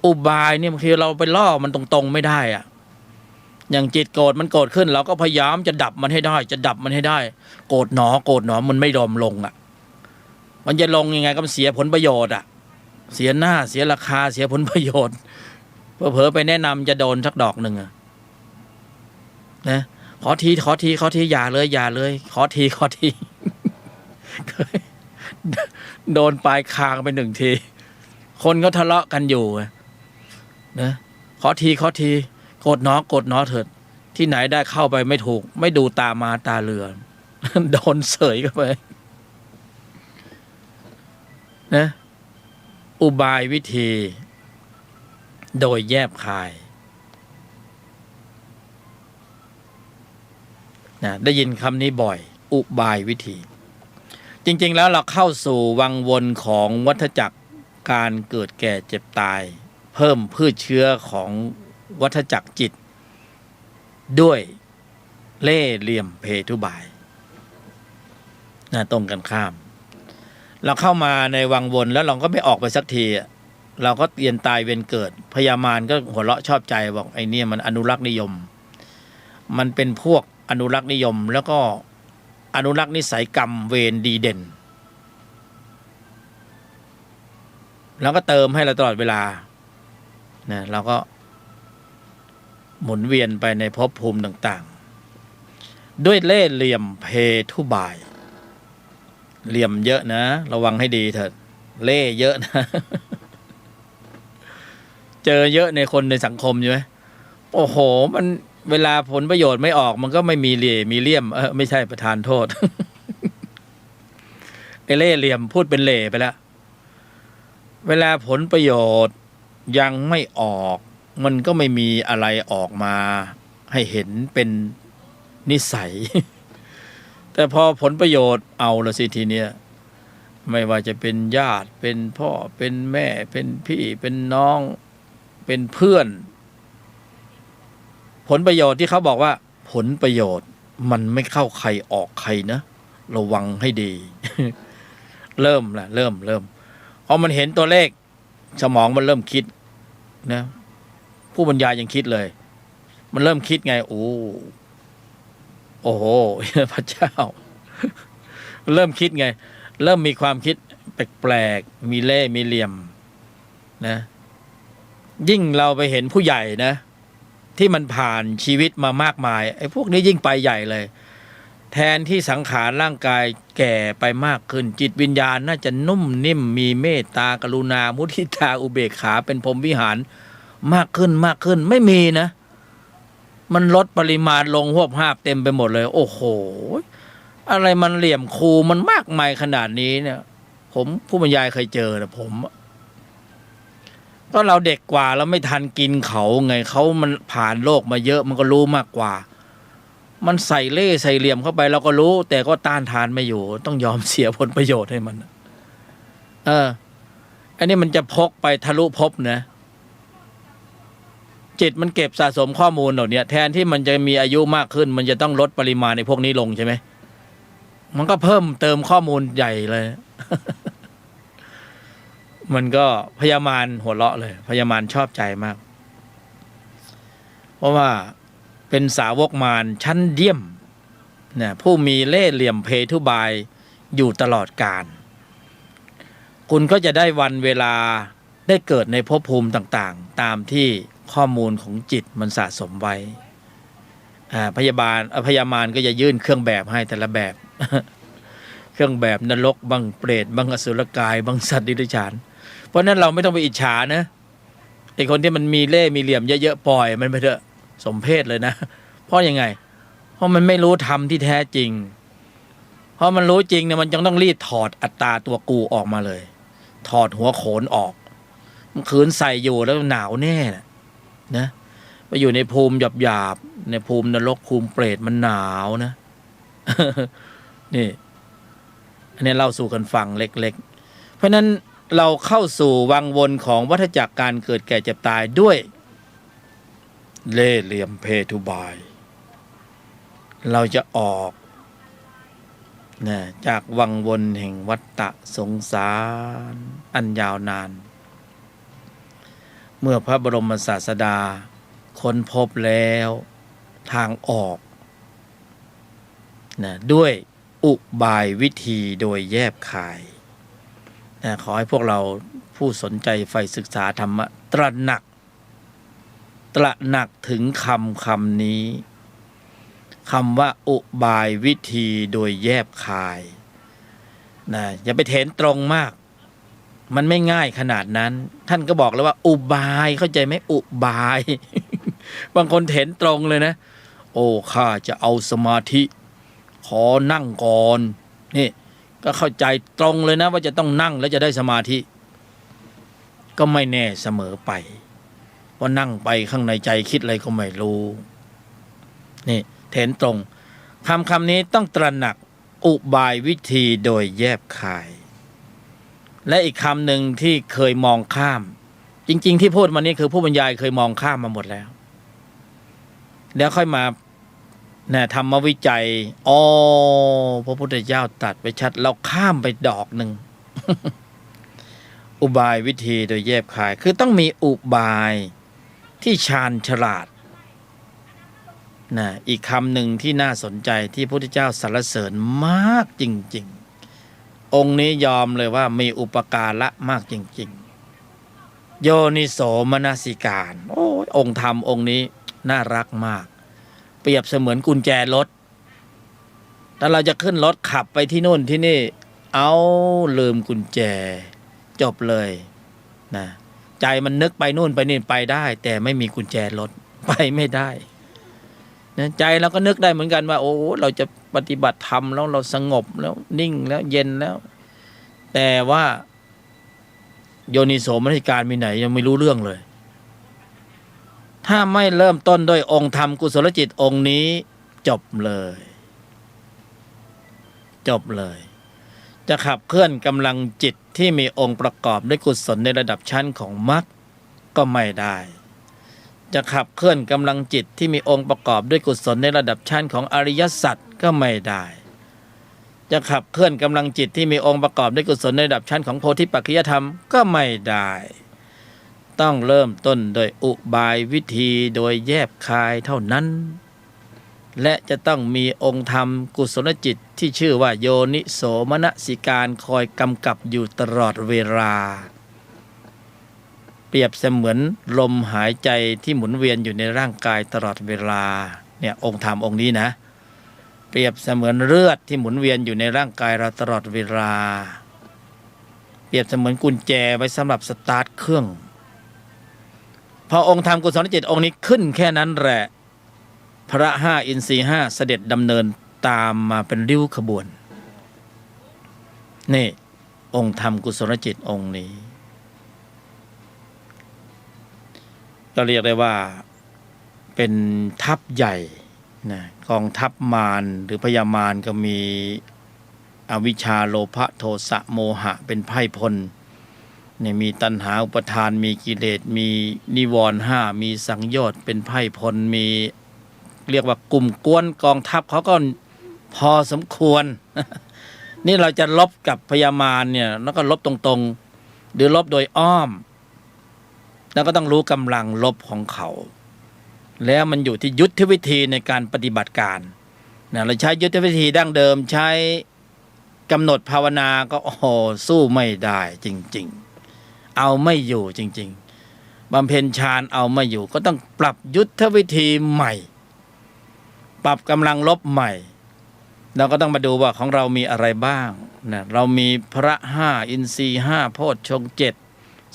อุบายเนี่ยบางทีเราไปล่อมันตรงๆไม่ได้อะอย่างจิตโกรธมันโกรธขึ้นเราก็พยายามจะดับมันให้ได้จะดับมันให้ได้โกรธหนอโกรธหนอมันไม่ยอมลงอ่ะมันจะลงยังไงก็เสียผลประโยชน์อ่ะเสียหน้าเสียราคาเสียผลประโยชน์เผลอๆไปแนะนำจะโดนสักดอกหนึ่งอะนะขอทีอย่าเลยขอที โดนปลายคางไปหนึ่งทีคนก็ทะเลาะกันอยู่นะขอทีโกรธหนอเถิดที่ไหนได้เข้าไปไม่ถูกไม่ดูตามาตาเรือ โดนเสยเข้าไปนะอุบายวิธีโดยแยบคายนะได้ยินคำนี้บ่อยอุบายวิธีจริงๆแล้วเราเข้าสู่วังวนของวัฏจักรการเกิดแก่เจ็บตายเพิ่มพืชเชื้อของวัฏจักรจิตด้วยเล่ห์เหลี่ยมเพทุบายนะตรงกันข้ามเราเข้ามาในวังวนแล้วเราก็ไม่ออกไปสักทีเราก็เวียนตายเวียนเกิดพญามารก็หัวเราะชอบใจบอกไอ้นี่มันอนุรักษ์นิยมมันเป็นพวกอนุรักษ์นิยมแล้วก็อนุรักษ์นิสัยกรรมเวรดีเด่นแล้วก็เติมให้เราตลอดเวลานะเราก็หมุนเวียนไปในภพภูมิต่างๆด้วยเล่ห์เหลี่ยมเพทุบายเหลี่ยมเยอะนะระวังให้ดีเถิดเล่ห์เยอะนะ เจอเยอะในคนในสังคมใช่ไหมโอ้โหมันเวลาผลประโยชน์ไม่ออกมันก็ไม่มีเหลี่ยมมีเลี่ยมไม่ใช่ประทานโทษ ไอ้เล่ห์เหลี่ยมพูดเป็นเหล่ไปแล้วเวลาผลประโยชน์ยังไม่ออกมันก็ไม่มีอะไรออกมาให้เห็นเป็นนิสัย แต่พอผลประโยชน์เอาละสิทีเนี้ยไม่ว่าจะเป็นญาติเป็นพ่อเป็นแม่เป็นพี่เป็นน้องเป็นเพื่อนผลประโยชน์ที่เขาบอกว่าผลประโยชน์มันไม่เข้าใครออกใครนะระวังให้ดี เริ่มพอมันเห็นตัวเลขสมองมันเริ่มคิดนะผู้บรรยายยังคิดเลยมันเริ่มคิดไงโอ้โห พระเจ้า เริ่มคิดไงเริ่มมีความคิดแปลกๆมีเล่ห์มีเหลี่ยมนะยิ่งเราไปเห็นผู้ใหญ่นะที่มันผ่านชีวิตมามากมายไอ้พวกนี้ยิ่งไปใหญ่เลยแทนที่สังขารร่างกายแก่ไปมากขึ้นจิตวิญญาณน่าจะนุ่มนิ่มมีเมตตากรุณามุทิตาอุเบกขาเป็นพรหมวิหารมากขึ้นไม่มีนะมันลดปริมาณลงหวบหาบเต็มไปหมดเลยโอ้โหอะไรมันเหลี่ยมคูมันมากมายขนาดนี้เนี่ยผมผู้บรรยายเคยเจอนะผมก็เราเด็กกว่าเราไม่ทันกินเขาไงเขามันผ่านโลกมาเยอะมันก็รู้มากกว่ามันใส่เล่ห์ใส่เหลี่ยมเข้าไปเราก็รู้แต่ก็ต้านทานไม่อยู่ต้องยอมเสียผลประโยชน์ให้มันอันนี้มันจะพกไปทะลุภพนะจิตมันเก็บสะสมข้อมูลเหล่านี้แทนที่มันจะมีอายุมากขึ้นมันจะต้องลดปริมาณในพวกนี้ลงใช่ไหมมันก็เพิ่มเติมข้อมูลใหญ่เลย มันก็พญามารหัวเราะเลยพญามารชอบใจมากเพราะว่าเป็นสาวกมารชั้นเยี่ยมเนี่ยผู้มีเล่ห์เหลี่ยมเพทุบายอยู่ตลอดกาลคุณก็จะได้วันเวลาได้เกิดในภพภูมิต่างๆตามที่ข้อมูลของจิตมันสะสมไว้พญามารก็จะยื่นเครื่องแบบให้แต่ละแบบ เครื่องแบบนรกบังเปรตบังอสุรกายบังสัตว์ดิบฉานเพราะนั้นเราไม่ต้องไปอิจฉานะไอ้คนที่มันมีเล่ห์มีเหลี่ยมเยอะๆปล่อยมันไปเถอะ สมเพศเลยนะเพราะยังไงเพราะมันไม่รู้ธรรมที่แท้จริงเพราะมันรู้จริงเนี่ยมันจึงต้องรีบถอดอัตตาตัวกูออกมาเลยถอดหัวโขนออกมันขืนใส่อยู่แล้วหนาวแน่นะไปอยู่ในภูมิหยาบๆในภูมินรกภูมิเปรตมันหนาวนะ นี่อันนี้เล่าสู่กันฟังเล็กๆเพราะนั้นเราเข้าสู่วังวนของวัฏจักรการเกิดแก่เจ็บตายด้วยเล่ห์เหลี่ยมเพทุบายเราจะออกนะจากวังวนแห่งวัฏฏะสงสารอันยาวนานเมื่อพระบรมศาสดาค้นพบแล้วทางออกนะด้วยอุบายวิธีโดยแยบคายนะขอให้พวกเราผู้สนใจใฝ่ศึกษาธรรมะตระหนักถึงคำนี้คำว่าอุบายวิธีโดยแยบคายนะอย่าไปเถนตรงมากมันไม่ง่ายขนาดนั้นท่านก็บอกแล้วว่าอุบายเข้าใจไหมอุบาย บางคนเถนตรงเลยนะโอ้ข้าจะเอาสมาธิขอนั่งก่อนนี่ก็เข้าใจตรงเลยนะว่าจะต้องนั่งแล้วจะได้สมาธิก็ไม่แน่เสมอไปว่านั่งไปข้างในใจคิดอะไรก็ไม่รู้นี่เถนตรงคำนี้ต้องตระหนักอุบายวิธีโดยแยบคายและอีกคำหนึ่งที่เคยมองข้ามจริงๆที่พูดมานี้คือผู้บรรยายเคยมองข้ามมาหมดแล้วค่อยมาธรรมวิจัยอ๋อพระพุทธเจ้าตรัสไปชัดเราข้ามไปดอกหนึ่ง อุบายวิธีโดยแยบคายคือต้องมีอุบายที่ชาญฉลาดอีกคำหนึ่งที่น่าสนใจที่พระพุทธเจ้าสรรเสริญมากจริงๆองค์นี้ยอมเลยว่ามีอุปการะมากจริงๆโยนิโสมนสิการโอ้องค์ธรรมองค์นี้น่ารักมากเปรียบเสมือนกุญแจรถถ้าเราจะขึ้นรถขับไปที่นู่นที่นี่เอาลืมกุญแจจบเลยนะใจมันนึกไปนู่นไปนี่ไปได้แต่ไม่มีกุญแจรถไปไม่ได้นะใจเราก็นึกได้เหมือนกันว่าโอ้เราจะปฏิบัติธรรมแล้วเราสงบแล้วนิ่งแล้วเย็นแล้วแต่ว่าโยนิโสมนสิการมีไหนยังไม่รู้เรื่องเลยถ้าไม่เริ่มต้นด้วยองค์ธรรมกุศลจิตองค์นี้จบเลยจะขับเคลื่อนกำลังจิตที่มีองค์ประกอบด้วยกุศลในระดับชั้นของมรรคก็ไม่ได้จะขับเคลื่อนกำลังจิตที่มีองค์ประกอบด้วยกุศลในระดับชั้นของอริยสัจก็ไม่ได้จะขับเคลื่อนกำลังจิตที่มีองค์ประกอบด้วยกุศลในระดับชั้นของโพธิปัจจยธรรมก็ไม่ได้ต้องเริ่มต้นโดยอุบายวิธีโดยแยบคายเท่านั้นและจะต้องมีองค์ธรรมกุศลจิตที่ชื่อว่าโยนิโสมนสิการคอยกำกับอยู่ตลอดเวลาเปรียบเสมือนลมหายใจที่หมุนเวียนอยู่ในร่างกายตลอดเวลาเนี่ยองค์ธรรมองค์นี้นะเปรียบเสมือนเลือดที่หมุนเวียนอยู่ในร่างกายเราตลอดเวลาเปรียบเสมือนกุญแจไว้สำหรับสตาร์ทเครื่องพอองค์ธรรมกุศลจิตองค์นี้ขึ้นแค่นั้นแหละพระห้าอินทรีย์ห้าเสด็จดำเนินตามมาเป็นริ้วขบวนนี่องค์ธรรมกุศลจิตองค์นี้ก็เรียกได้ว่าเป็นทัพใหญ่นะกองทัพมารหรือพญามารก็มีอวิชชาโลภะโทสะโมหะเป็นไพร่พลเนี่ยมีตัณหาอุปทานมีกิเลสมีนิวรณ์ห้ามีสังโยชน์เป็นไพร่พลมีเรียกว่ากลุ่มกวนกองทัพเขาก็พอสมควร นี่เราจะลบกับพญามารเนี่ยแล้วก็ลบตรงๆหรือลบโดยอ้อมแล้วก็ต้องรู้กำลังลบของเขาแล้วมันอยู่ที่ยุทธวิธีในการปฏิบัติการนะเราใช้ยุทธวิธีดั้งเดิมใช้กำหนดภาวนาก็โอ้โหสู้ไม่ได้จริงๆเอาไม่อยู่จริงๆบำเพ็ญฌานเอาไม่อยู่ก็ต้องปรับยุทธวิธีใหม่ปรับกำลังลบใหม่เราก็ต้องมาดูว่าของเรามีอะไรบ้างนะเรามีพระห้าอินทรีย์ห้าโพชฌงค์เจ็ด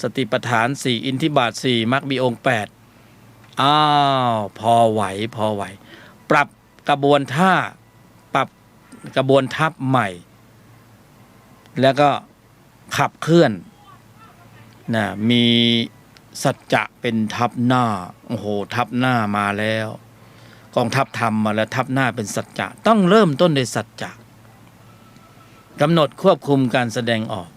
สติปัฏฐานสี่อินทิบาทสี่มรรคมีองค์แปด อ้าวพอไหวพอไหวปรับกระบวนท่าปรับกระบวนทัพใหม่ แล้วก็ขับเคลื่อนนะมีสัจจะเป็นทัพหน้าโอ้โหทัพหน้ามาแล้วกองทัพธรรมมาแล้วทัพหน้าเป็นสัจจะต้องเริ่มต้นด้วยสัจจะกำหนดควบคุมการแสดงออก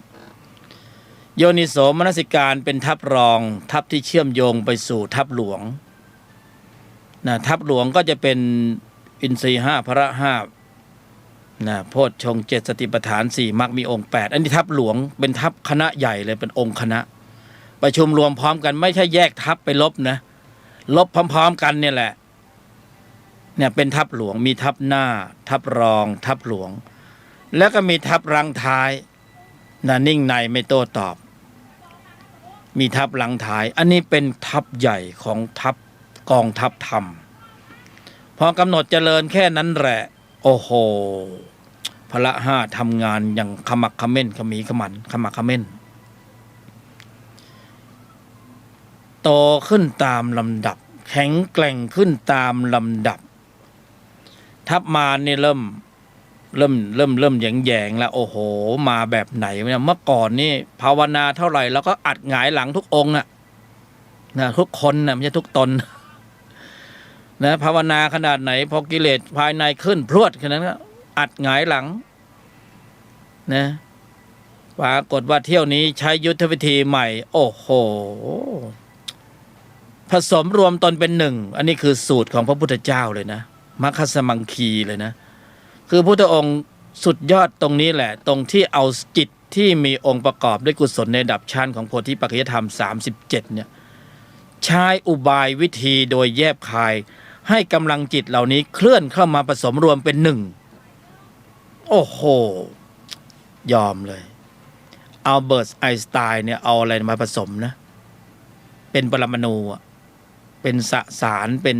โยนิโสมนสิการเป็นทัพรองทัพที่เชื่อมโยงไปสู่ทัพหลวงนะทัพหลวงก็จะเป็นอินทรีย์ห้าพระห้านะโพชฌงค์เจ็ดสติปัฏฐานสี่มรรคมีองค์แปดอันนี้ทัพหลวงเป็นทัพคณะใหญ่เลยเป็นองค์คณะประชุมรวมพร้อมกันไม่ใช่แยกทัพไปลบนะลบพร้อมๆกันเนี่ยแหละเนี่ยเป็นทัพหลวงมีทัพหน้าทัพรองทัพหลวงแล้วก็มีทัพรังท้ายนะนิ่งในไม่โต้ตอบมีทัพหลังท้ายอันนี้เป็นทัพใหญ่ของทัพกองทัพธรรมพอกำหนดเจริญแค่นั้นแหละโอ้โหพละห้าทำงานอย่างขมักเขม้นขมีขมันขมักเขม้นโตขึ้นตามลำดับแข็งแกร่งขึ้นตามลำดับทัพมารนี่เริ่มแยงแล้วโอ้โหมาแบบไหนเนี่ยเมื่อก่อนนี่ภาวนาเท่าไหร่แล้วก็อัดหงายหลังทุกองค์นะทุกคนนะไม่ใช่ทุกตนนะภาวนาขนาดไหนพอกิเลสภายในขึ้นพรวดขนาดนั้นก็อัดหงายหลังนะปรากฏว่าเที่ยวนี้ใช้ยุทธวิธีใหม่โอ้โหผสมรวมตนเป็นหนึ่งอันนี้คือสูตรของพระพุทธเจ้าเลยนะมัคคสมังคีเลยนะคือพุทธองค์สุดยอดตรงนี้แหละตรงที่เอาจิตที่มีองค์ประกอบด้วยกุศลในระดับชั้นของโพธิปัจจยธรรม37เนี่ยใช้อุบายวิธีโดยแยบคายให้กำลังจิตเหล่านี้เคลื่อนเข้ามาผสมรวมเป็นหนึ่งโอ้โหยอมเลยเอาเบิร์ตไอน์สไตน์เนี่ยเอาอะไรมาผสมนะเป็นปรมาณูเป็นสสารเป็น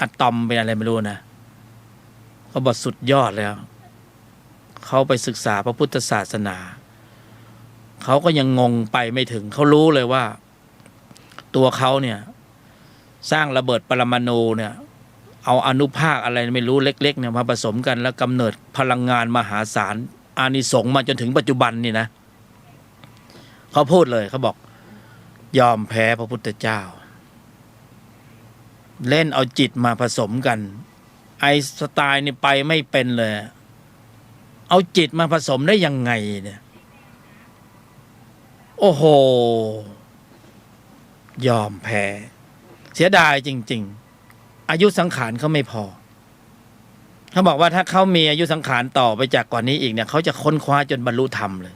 อะตอมเป็นอะไรไม่รู้นะเขาบอกสุดยอดแล้วเขาไปศึกษาพระพุทธศาสนาเขาก็ยังงงไปไม่ถึงเขารู้เลยว่าตัวเขาเนี่ยสร้างระเบิดปรมาณูเนี่ยเอาอนุภาคอะไรไม่รู้เล็กๆเนี่ยมาผสมกันแล้วกำเนิดพลังงานมหาศาลอานิสงส์มาจนถึงปัจจุบันนี่นะเขาพูดเลยเขาบอกยอมแพ้พระพุทธเจ้าเล่นเอาจิตมาผสมกันไอน์สไตน์นี่ไปไม่เป็นเลยเอาจิตมาผสมได้ยังไงเนี่ยโอ้โหยอมแพ้เสียดายจริงๆอายุสังขารเขาไม่พอเขาบอกว่าถ้าเขามีอายุสังขารต่อไปจากกว่านี้อีกเนี่ยเขาจะค้นคว้าจนบรรลุธรรมเลย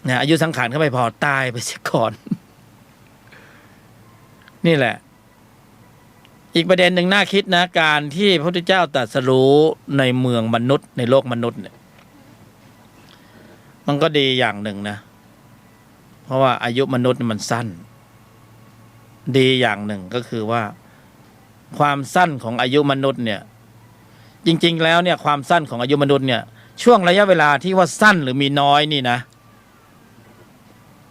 เนี่ยอายุสังขารเขาไม่พอตายไปเสียก่อนนี่แหละอีกประเด็นหนึ่งน่าคิดนะการที่พระพุทธเจ้าตรัสรู้ในเมืองมนุษย์ในโลกมนุษย์เนี่ยมันก็ดีอย่างหนึ่งนะเพราะว่าอายุมนุษย์มันสั้นดีอย่างหนึ่งก็คือว่าความสั้นของอายุมนุษย์เนี่ยจริงๆแล้วเนี่ยความสั้นของอายุมนุษย์เนี่ยช่วงระยะเวลาที่ว่าสั้นหรือมีน้อยนี่นะ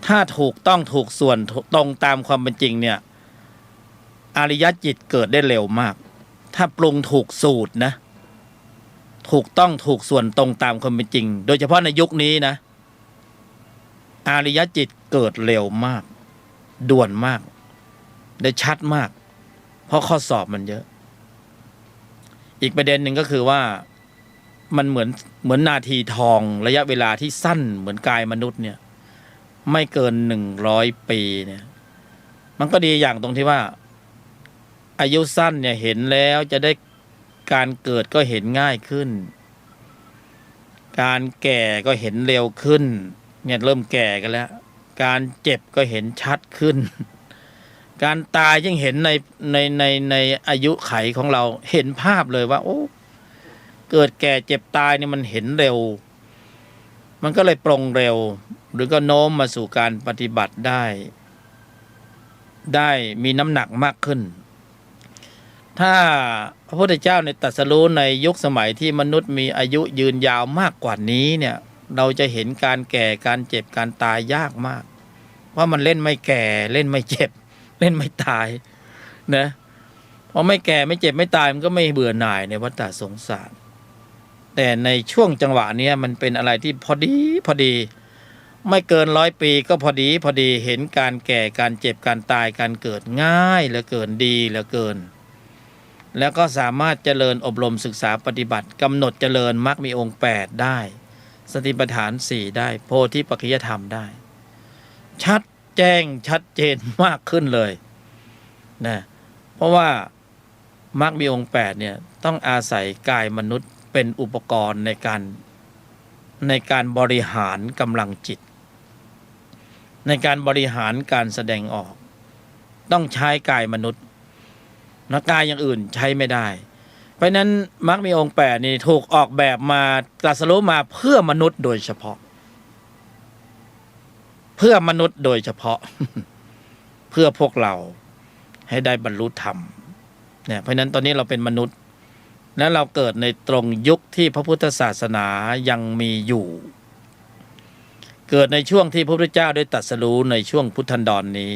ถ้าถูกต้องถูกส่วนตรงตามความเป็นจริงเนี่ยอริยจิตเกิดได้เร็วมากถ้าปรุงถูกสูตรนะถูกต้องถูกส่วนตรงตามความเป็นจริงโดยเฉพาะในยุคนี้นะอริยจิตเกิดเร็วมากด่วนมากได้ชัดมากเพราะข้อสอบมันเยอะอีกประเด็นหนึ่งก็คือว่ามันเหมือนนาทีทองระยะเวลาที่สั้นเหมือนกายมนุษย์เนี่ยไม่เกิน100 ปีเนี่ยมันก็ดีอย่างตรงที่ว่าอายุสั้นเนี่ยเห็นแล้วจะได้การเกิดก็เห็นง่ายขึ้นการแก่ก็เห็นเร็วขึ้นเนี่ยเริ่มแก่กันแล้วการเจ็บก็เห็นชัดขึ้นการตายยังเห็นในอายุไขของเราเห็นภาพเลยว่าโอ้เกิดแก่เจ็บตายเนี่ยมันเห็นเร็วมันก็เลยปรงเร็วหรือก็โน้มมาสู่การปฏิบัติได้มีน้ำหนักมากขึ้นถ้าพระพุทธเจ้าในตรัสรู้ในยุคสมัยที่มนุษย์มีอายุยืนยาวมากกว่านี้เนี่ยเราจะเห็นการแก่การเจ็บการตายยากมากเพราะมันเล่นไม่แก่เล่นไม่เจ็บเล่นไม่ตาย นะพอไม่แก่ไม่เจ็บไม่ตายมันก็ไม่เบื่อหน่ายในวัฏสงสารแต่ในช่วงจังหวะนี้มันเป็นอะไรที่พอดีไม่เกิน100 ปีก็พอดีเห็นการแก่การเจ็บการตายการเกิดง่ายเหลือเกินดีเหลือเกินแล้วก็สามารถเจริญอบรมศึกษาปฏิบัติกำหนดเจริญมรรคมีองค์8ได้สติปัฏฐาน4ได้โพธิปัจจยธรรมได้ชัดแจ้งชัดเจนมากขึ้นเลยนะเพราะว่ามรรคมีองค์8เนี่ยต้องอาศัยกายมนุษย์เป็นอุปกรณ์ในการบริหารกำลังจิตในการบริหารการแสดงออกต้องใช้กายมนุษย์นะกายอย่างอื่นใช้ไม่ได้เพราะนั้นมรรคมีองค์8นี่ถูกออกแบบมาตรัสรู้มาเพื่อมนุษย์โดยเฉพาะเพื่อมนุษย์โดยเฉพาะ เพื่อพวกเราให้ได้บรรลุธรรมเนี่ยเพราะนั้นตอนนี้เราเป็นมนุษย์และเราเกิดในตรงยุคที่พระพุทธศาสนายังมีอยู่เกิดในช่วงที่พระพุทธเจ้าได้ตรัสรู้ในช่วงพุทธันดรนี้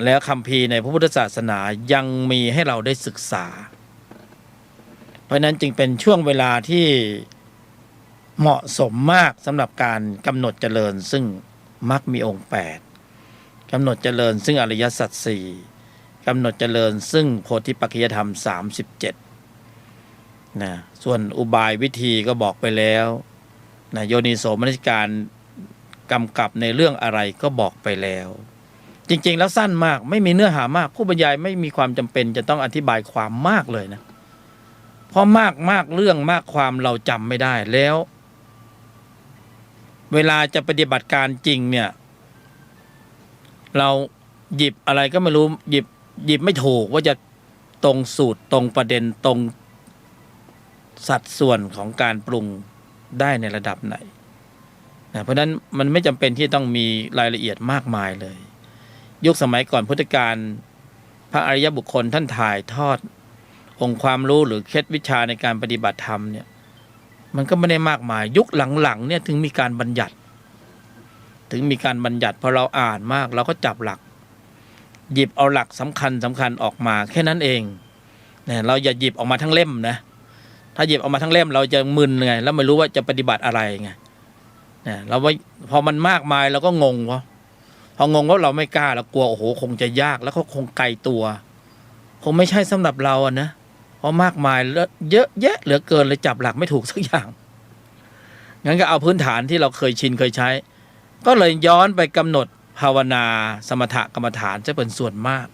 แล้วคัมภีร์ในพระพุทธศาสนายังมีให้เราได้ศึกษาเพราะนั้นจึงเป็นช่วงเวลาที่เหมาะสมมากสำหรับการกำหนดเจริญซึ่งมรรคมีองค์8กำหนดเจริญซึ่งอริยสัจ4กำหนดเจริญซึ่งโพธิปัจจยธรรม37นะส่วนอุบายวิธีก็บอกไปแล้วนะโยนิโสมนสิการกำกับในเรื่องอะไรก็บอกไปแล้วจริงๆแล้วสั้นมากไม่มีเนื้อหามากผู้บรรยายไม่มีความจำเป็นจะต้องอธิบายความมากเลยนะเพราะมากเรื่องมากความเราจำไม่ได้แล้วเวลาจะปฏิบัติการจริงเนี่ยเราหยิบอะไรก็ไม่รู้หยิบไม่ถูกว่าจะตรงสูตรตรงประเด็นตรงสัดส่วนของการปรุงได้ในระดับไหนนะเพราะฉะนั้นมันไม่จำเป็นที่ต้องมีรายละเอียดมากมายเลยยุคสมัยก่อนพุทธกาลพระอริยบุคคลท่านถ่ายทอดองค์ความรู้หรือเคล็ดวิชาในการปฏิบัติธรรมเนี่ยมันก็ไม่ได้มากมายยุคหลังๆเนี่ยถึงมีการบัญญัติพอเราอ่านมากเราก็จับหลักหยิบเอาหลักสำคัญออกมาแค่นั้นเองเนี่ยเราอย่าหยิบออกมาทั้งเล่มนะถ้าหยิบออกมาทั้งเล่มเราจะมึนไงแล้วไม่รู้ว่าจะปฏิบัติอะไรไงเนี่ยเราว่าพอมันมากมายเราก็งงพองงว่าเราไม่กล้าเรากลัวโอ้โหคงจะยากแล้วก็คงไกลตัวคงไม่ใช่สำหรับเราอะนะเพราะมากมายแล้วเยอะแยะเหลือเกินเลยจับหลักไม่ถูกสักอย่างงั้นก็เอาพื้นฐานที่เราเคยชินเคยใช้ก็เลยย้อนไปกำหนดภาวนาสมถกรรมฐานจะเป็นส่วนมาก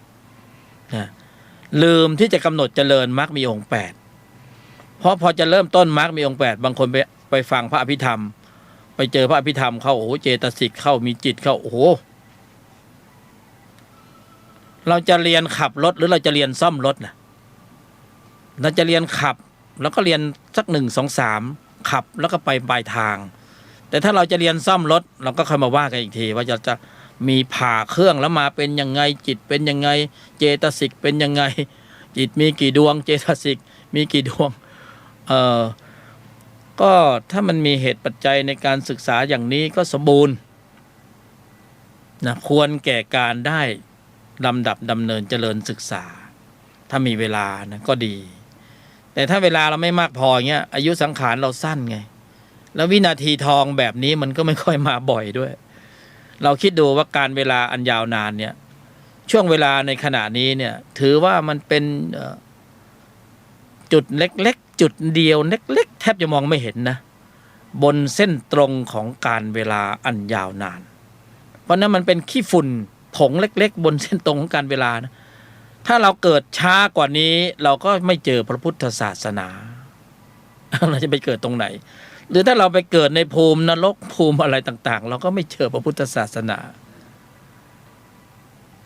นะลืมที่จะกำหนดเจริญมรรคมีองค์8เพราะพอจะเริ่มต้นมรรคมีองค์8บางคนไปฟังพระอภิธรรมไปเจอพระอภิธรรมเข้าโอ้โหเจตสิกเข้ามีจิตเข้าโอ้โหเราจะเรียนขับรถหรือเราจะเรียนซ่อมรถนะเราจะเรียนขับแล้วก็เรียนสัก1 2 3ขับแล้วก็ไปปลายทางแต่ถ้าเราจะเรียนซ่อมรถเราก็ค่อยมาว่ากันอีกทีว่าจะมีผ่าเครื่องแล้วมาเป็นยังไงจิตเป็นยังไงเจตสิกเป็นยังไงจิตมีกี่ดวงเจตสิกมีกี่ดวงก็ถ้ามันมีเหตุปัจจัยในการศึกษาอย่างนี้ก็สมบูรณ์นะควรแก่การได้ลำดับดำเนินเจริญศึกษาถ้ามีเวลานะก็ดีแต่ถ้าเวลาเราไม่มากพออย่างเงี้ยอายุสังขารเราสั้นไงแล้ววินาทีทองแบบนี้มันก็ไม่ค่อยมาบ่อยด้วยเราคิดดูว่าการเวลาอันยาวนานเนี่ยช่วงเวลาในขณะนี้เนี่ยถือว่ามันเป็นจุดเล็กๆจุดเดียวเล็กๆแทบจะมองไม่เห็นนะบนเส้นตรงของการเวลาอันยาวนานเพราะนั้นมันเป็นขี้ฝุ่นผงเล็กๆบนเส้นตรงของการเวลานะถ้าเราเกิดช้ากว่านี้เราก็ไม่เจอพระพุทธศาสนาเราจะไปเกิดตรงไหนหรือถ้าเราไปเกิดในภูมินรกภูมิอะไรต่างๆเราก็ไม่เจอพระพุทธศาสนา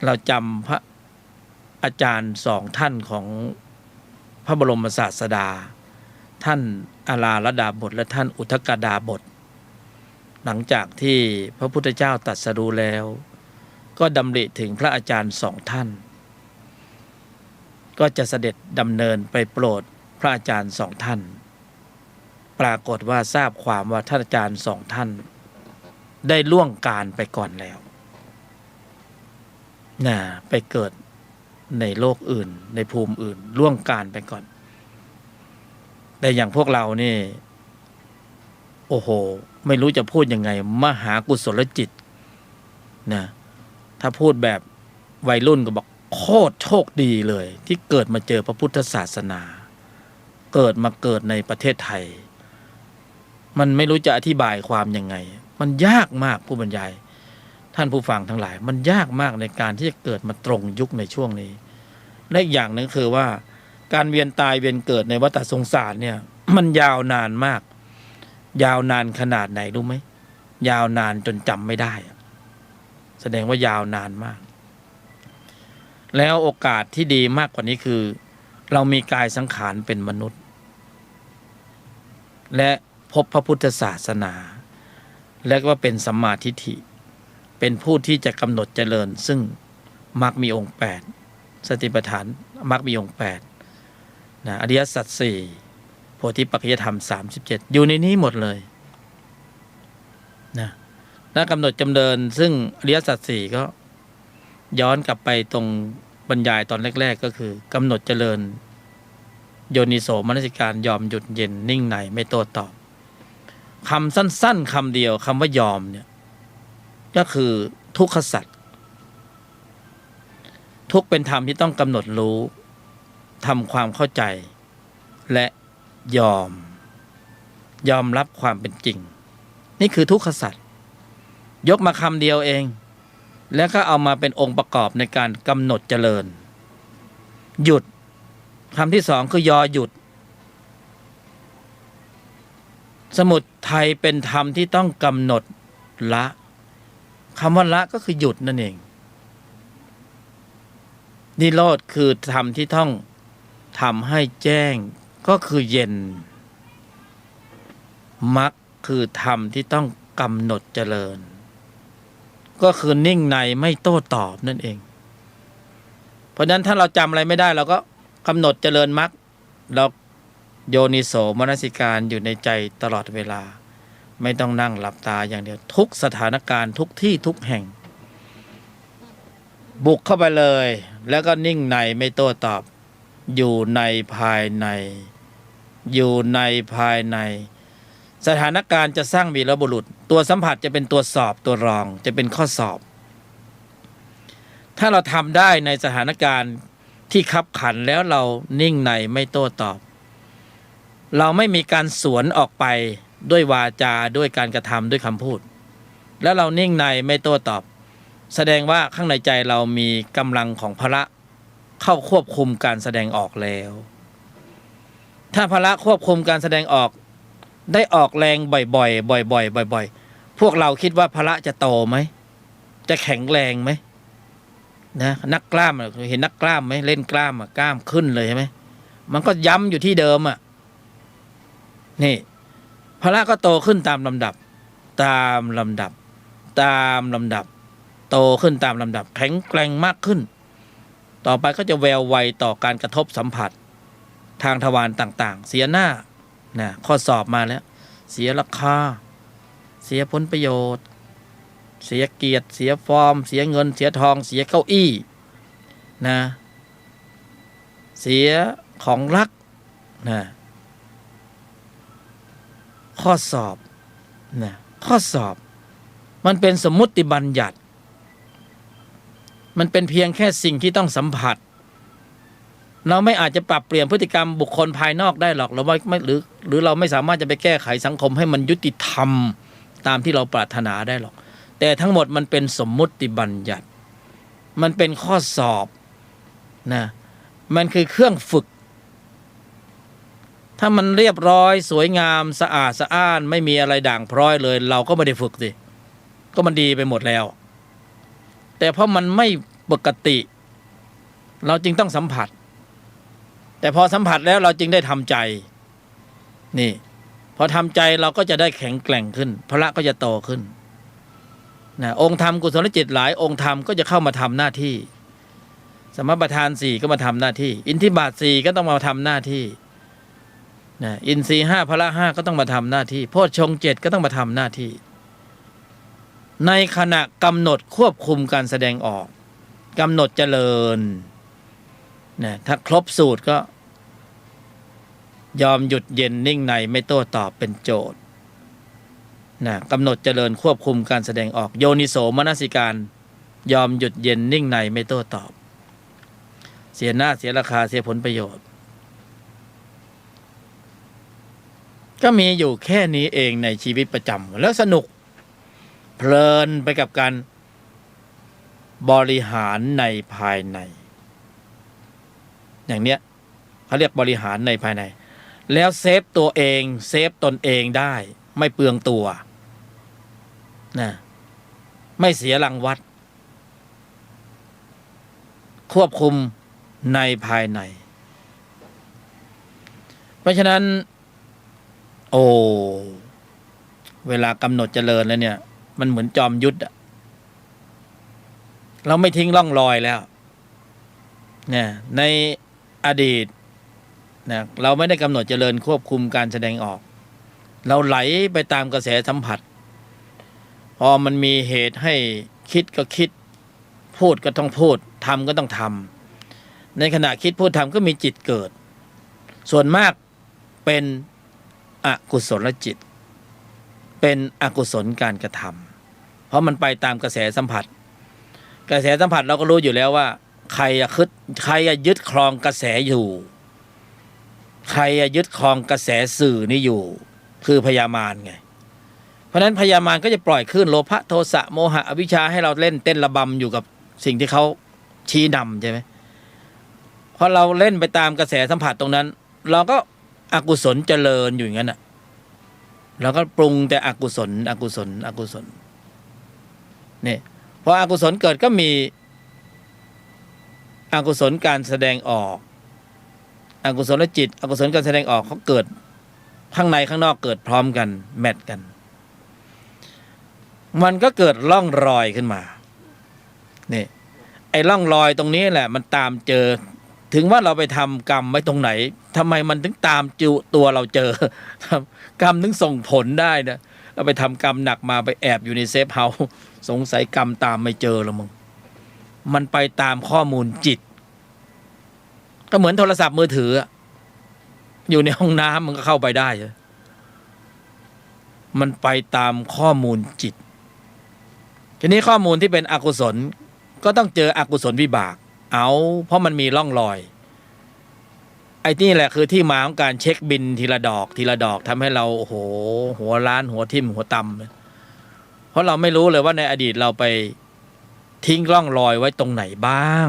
เราจำพระอาจารย์2 ท่านของพระบรมศาสดาท่านอาราลดาบทและท่านอุทกดาบทหลังจากที่พระพุทธเจ้าตรัสรู้แล้วก็ดำริถึงพระอาจารย์2 ท่านก็จะเสด็จดำเนินไปโปรดพระอาจารย์2 ท่านปรากฏว่าทราบความว่าท่านอาจารย์2 ท่านได้ล่วงการไปก่อนแล้วไปเกิด ในโลกอื่นในภูมิอื่นล่วงการไปก่อนแต่อย่างพวกเรานี่โอ้โหไม่รู้จะพูดยังไงมหากุศลจิตนะถ้าพูดแบบวัยรุ่นก็บอกโคตรโชคดีเลยที่เกิดมาเจอพระพุทธศาสนาเกิดในประเทศไทยมันไม่รู้จะอธิบายความยังไงมันยากมากผู้บรรยายท่านผู้ฟังทั้งหลายมันยากมากในการที่จะเกิดมาตรงยุคในช่วงนี้และอีกอย่างหนึ่งคือว่าการเวียนตายเวียนเกิดในวัฏสงสารเนี่ยมันยาวนานมากยาวนานขนาดไหนรู้ไหมยาวนานจนจำไม่ได้แสดงว่ายาวนานมากแล้วโอกาสที่ดีมากกว่านี้คือเรามีกายสังขารเป็นมนุษย์และพบพระพุทธศาสนาและก็เป็นสัมมาทิฏฐิเป็นผู้ที่จะกำหนดเจริญซึ่งมรรคมีองค์8สติปัฏฐานมรรคมีองค์8นะอริยสัจ4โพธิปัจจยธรรม37อยู่ในนี้หมดเลยนะถ้ากำหนดจำเริญซึ่งอริยสัจ4ก็ย้อนกลับไปตรงบรรยายตอนแรกๆก็คือกำหนดเจริญโยนิโสมนสิการยอมหยุดเย็นนิ่งในไม่โต้ตอบคำสั้นๆคำเดียวคำว่ายอมเนี่ยก็คือทุกขสัจทุกเป็นธรรมที่ต้องกำหนดรู้ทำความเข้าใจและยอมรับความเป็นจริงนี่คือทุกขสัจยกมาคำเดียวเองแล้วก็เอามาเป็นองค์ประกอบในการกำหนดเจริญหยุดคำที่สองคือยอหยุดสมุทัยเป็นธรรมที่ต้องกำหนดละคำว่าละก็คือหยุดนั่นเองนิโรธคือธรรมที่ต้องทำให้แจ้งก็คือเย็นมรรคคือธรรมที่ต้องกำหนดเจริญก็คือนิ่งในไม่โต้ตอบนั่นเองเพราะฉะนั้นถ้าเราจำอะไรไม่ได้เราก็กำหนดเจริญมรรคเราโยนิโสมนสิการอยู่ในใจตลอดเวลาไม่ต้องนั่งหลับตาอย่างเดียวทุกสถานการณ์ทุกที่ทุกแห่งบุกเข้าไปเลยแล้วก็นิ่งในไม่โต้ตอบอยู่ในภายในอยู่ในภายในสถานการณ์จะสร้างวีรบุรุษตัวสัมผัสจะเป็นตัวสอบตัวรองจะเป็นข้อสอบถ้าเราทำได้ในสถานการณ์ที่คับขันแล้วเรานิ่งในไม่โต้ตอบเราไม่มีการสวนออกไปด้วยวาจาด้วยการกระทำด้วยคำพูดแล้วเรานิ่งในไม่โต้ตอบแสดงว่าข้างในใจเรามีกำลังของพละเข้าควบคุมการแสดงออกแล้วถ้าพละควบคุมการแสดงออกได้ออกแรงบ่อยๆบ่อยๆพวกเราคิดว่าพละจะโตไหมจะแข็งแรงไหมนะนักกล้ามเห็นนักกล้ามไหมเล่นกล้ามกล้ามขึ้นเลยใช่ไหมมันก็ย้ำอยู่ที่เดิมนี่พละก็โตขึ้นตามลำดับโตขึ้นตามลำดับแข็งแกร่งมากขึ้นต่อไปก็จะแววไวต่อการกระทบสัมผัสทางทวารต่างๆเสียหน้านะข้อสอบมาแล้วเสียราคาเสียผลประโยชน์เสียเกียรติเสียฟอร์มเสียเงินเสียทองเสียเก้าอี้นะเสียของรักนะข้อสอบนะข้อสอบมันเป็นสมมุติบัญญัติมันเป็นเพียงแค่สิ่งที่ต้องสัมผัสเราไม่อาจจะปรับเปลี่ยนพฤติกรรมบุคคลภายนอกได้หรอกเราไม่หรือเราไม่สามารถจะไปแก้ไขสังคมให้มันยุติธรรมตามที่เราปรารถนาได้หรอกแต่ทั้งหมดมันเป็นสมมุติบัญญัติมันเป็นข้อสอบนะมันคือเครื่องฝึกถ้ามันเรียบร้อยสวยงามสะอาดสะอ้านไม่มีอะไรด่างพร้อยเลยเราก็ไม่ได้ฝึกสิก็มันดีไปหมดแล้วแต่เพราะมันไม่ปกติเราจึงต้องสัมผัสแต่พอสัมผัสแล้วเราจึงได้ทำใจนี่พอทำใจเราก็จะได้แข็งแกร่งขึ้นพละก็จะโตขึ้นนะองค์ธรรมกุศลจิตหลายองค์ธรรมก็จะเข้ามาทำหน้าที่สมประทาน4ก็มาทำหน้าที่อินทิบาท4ก็ต้องมาทำหน้าที่นะอินทรีย์5พละ5ก็ต้องมาทำหน้าที่โพชฌงค์7ก็ต้องมาทำหน้าที่ในขณะกำหนดควบคุมการแสดงออกกำหนดเจริญ นะถ้าครบสูตรก็ยอมหยุดเย็นนิ่งในไม่โต้ตอบเป็นโจทย์นะกำหนดเจริญควบคุมการแสดงออกโยนิโสมนสิการยอมหยุดเย็นนิ่งในไม่โต้ตอบเสียหน้าเสียราคาเสียผลประโยชน์ก็มีอยู่แค่นี้เองในชีวิตประจำแล้วสนุกเพลินไปกับการบริหารในภายในอย่างเนี้ยเขาเรียกบริหารในภายในแล้วเซฟตัวเองเซฟตนเองได้ไม่เปลืองตัวนะไม่เสียรางวัดควบคุมในภายในเพราะฉะนั้นเวลากำหนดเจริญแล้วเนี่ยมันเหมือนจอมยุทธเราไม่ทิ้งร่องรอยแล้วเนี่ยในอดีตนะเราไม่ได้กำหนดเจริญควบคุมการแสดงออกเราไหลไปตามกระแสสัมผัสพอมันมีเหตุให้คิดก็คิดพูดก็ต้องพูดทำก็ต้องทำในขณะคิดพูดทำก็มีจิตเกิดส่วนมากเป็นอกุศลจิตเป็นอกุศลการกระทำเพราะมันไปตามกระแสสัมผัสกระแสสัมผัสเราก็รู้อยู่แล้วว่าใครยึดครองกระแสอยู่ใครยึดครองกระแสสื่อนี่อยู่คือพยามารไงเพราะฉะนั้นพยามารก็จะปล่อยคลื่นโลภะโทสะโมหะอวิชชาให้เราเล่นเต้นระบำอยู่กับสิ่งที่เขาชี้นำใช่ไหมพอเราเล่นไปตามกระแสสัมผัสตรงนั้นเราก็อกุศลเจริญอยู่อย่างนั้นอ่ะเราก็ปรุงแต่อกุศลนี่พออกุศลเกิดก็มีอกุศลการแสดงออกอกุศลจิตอกุศลการแสดงออกเขาเกิดข้างในข้างนอกเกิดพร้อมกันแมทกันมันก็เกิดร่องรอยขึ้นมานี่ไอ้ร่องรอยตรงนี้แหละมันตามเจอถึงว่าเราไปทำกรรมไว้ตรงไหนทำไมมันถึงตามจุตัวเราเจอกรรมถึงส่งผลได้นะเราไปทำกรรมหนักมาไปแอบอยู่ในเซฟเฮาส์สงสัยกรรมตามไม่เจอแล้วมึงมันไปตามข้อมูลจิตก็เหมือนโทรศัพท์มือถืออยู่ในห้องน้ำมันก็เข้าไปได้มันไปตามข้อมูลจิตทีนี้ข้อมูลที่เป็นอกุศลก็ต้องเจออกุศลวิบากเพราะมันมีร่องรอยไอ้นี่แหละคือที่มาของการเช็คบินทีละดอกทำให้เราโอ้โหหัวล้านหัวทิ่มหัวตำเพราะเราไม่รู้เลยว่าในอดีตเราไปทิ้งร่องรอยไว้ตรงไหนบ้าง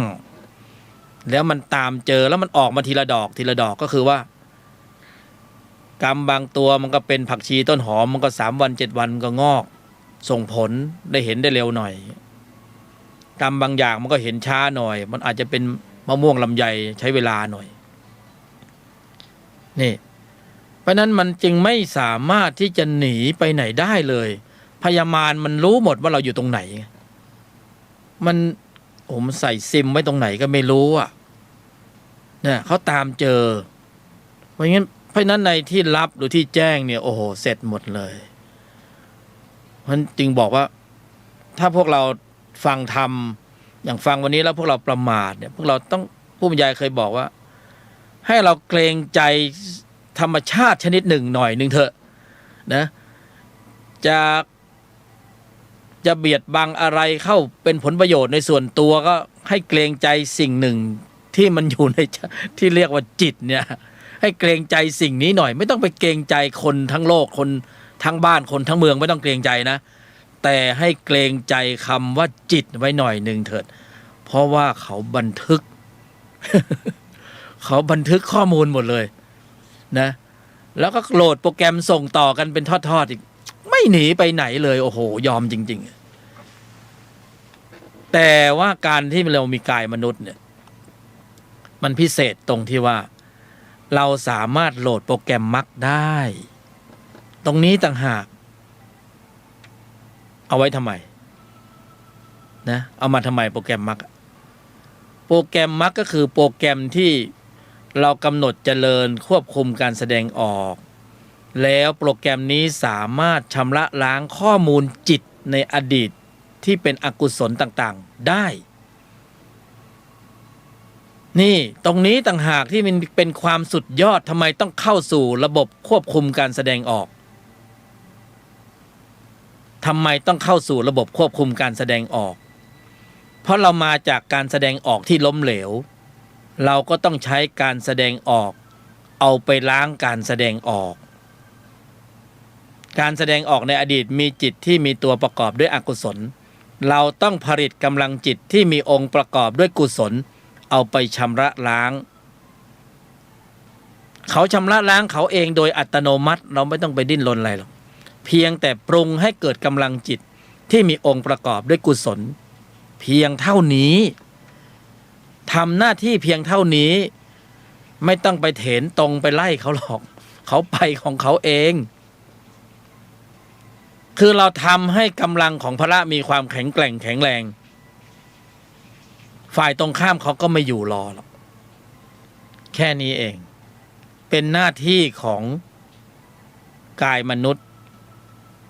แล้วมันตามเจอแล้วมันออกมาทีละดอกก็คือว่ากรรมบางตัวมันก็เป็นผักชีต้นหอมมันก็3 วัน 7 วันก็งอกส่งผลได้เห็นได้เร็วหน่อยกรรมบางอย่างมันก็เห็นช้าหน่อยมันอาจจะเป็นมะม่วงลำไยใช้เวลาหน่อยนี่เพราะนั้นมันจึงไม่สามารถที่จะหนีไปไหนได้เลยพยามารมันรู้หมดว่าเราอยู่ตรงไหนมันมันใส่ซิมไว้ตรงไหนก็ไม่รู้เนี่ยเขาตามเจอเพราะนั้นในที่ลับหรือที่แจ้งเนี่ยโอ้โหเสร็จหมดเลยมันจึงบอกว่าถ้าพวกเราฟังธรรมอย่างฟังวันนี้แล้วพวกเราประมาทเนี่ยพวกเราต้องผู้บรรยายเคยบอกว่าให้เราเกรงใจธรรมชาติชนิดหนึ่งหน่อยนึงเถอะนะจะเบียดบังอะไรเข้าเป็นผลประโยชน์ในส่วนตัวก็ให้เกรงใจสิ่งหนึ่งที่มันอยู่ในที่เรียกว่าจิตเนี่ยให้เกรงใจสิ่งนี้หน่อยไม่ต้องไปเกรงใจคนทั้งโลกคนทั้งบ้านคนทั้งเมืองไม่ต้องเกรงใจนะแต่ให้เกรงใจคำว่าจิตไว้หน่อยหนึ่งเถิดเพราะว่าเขาบันทึก เขาบันทึกข้อมูลหมดเลยนะแล้วก็โหลดโปรแกรมส่งต่อกันเป็นทอดๆอีกไม่หนีไปไหนเลยโอ้โหยอมจริงๆแต่ว่าการที่เรามีกายมนุษย์เนี่ยมันพิเศษตรงที่ว่าเราสามารถโหลดโปรแกรมมรรคได้ตรงนี้ต่างหากเอาไว้ทำไมนะเอามาทำไมโปรแกรมมรรคโปรแกรมมรรคก็คือโปรแกรมที่เรากำหนดเจริญควบคุมการแสดงออกแล้วโปรแกรมนี้สามารถชำระล้างข้อมูลจิตในอดีตที่เป็นอกุศลต่างๆได้ นี่ตรงนี้ต่างหากที่มันเป็นความสุดยอดทำไมต้องเข้าสู่ระบบควบคุมการแสดงออกทำไมต้องเข้าสู่ระบบควบคุมการแสดงออกเพราะเรามาจากการแสดงออกที่ล้มเหลวเราก็ต้องใช้การแสดงออกเอาไปล้างการแสดงออกการแสดงออกในอดีตมีจิตที่มีตัวประกอบด้วยอกุศลเราต้องผลิตกำลังจิตที่มีองค์ประกอบด้วยกุศลเอาไปชำระล้างเขาชำระล้างเขาเองโดยอัตโนมัติเราไม่ต้องไปดิ้นรนอะไรหรอกเพียงแต่ปรุงให้เกิดกำลังจิตที่มีองค์ประกอบด้วยกุศลเพียงเท่านี้ทำหน้าที่เพียงเท่านี้ไม่ต้องไปเถนตรงไปไล่เขาหรอกเขาไปของเขาเองคือเราทำให้กำลังของพระมีความแข็งแกร่งแข็งแรงฝ่ายตรงข้ามเขาก็ไม่อยู่รอหรอกแค่นี้เองเป็นหน้าที่ของกายมนุษย์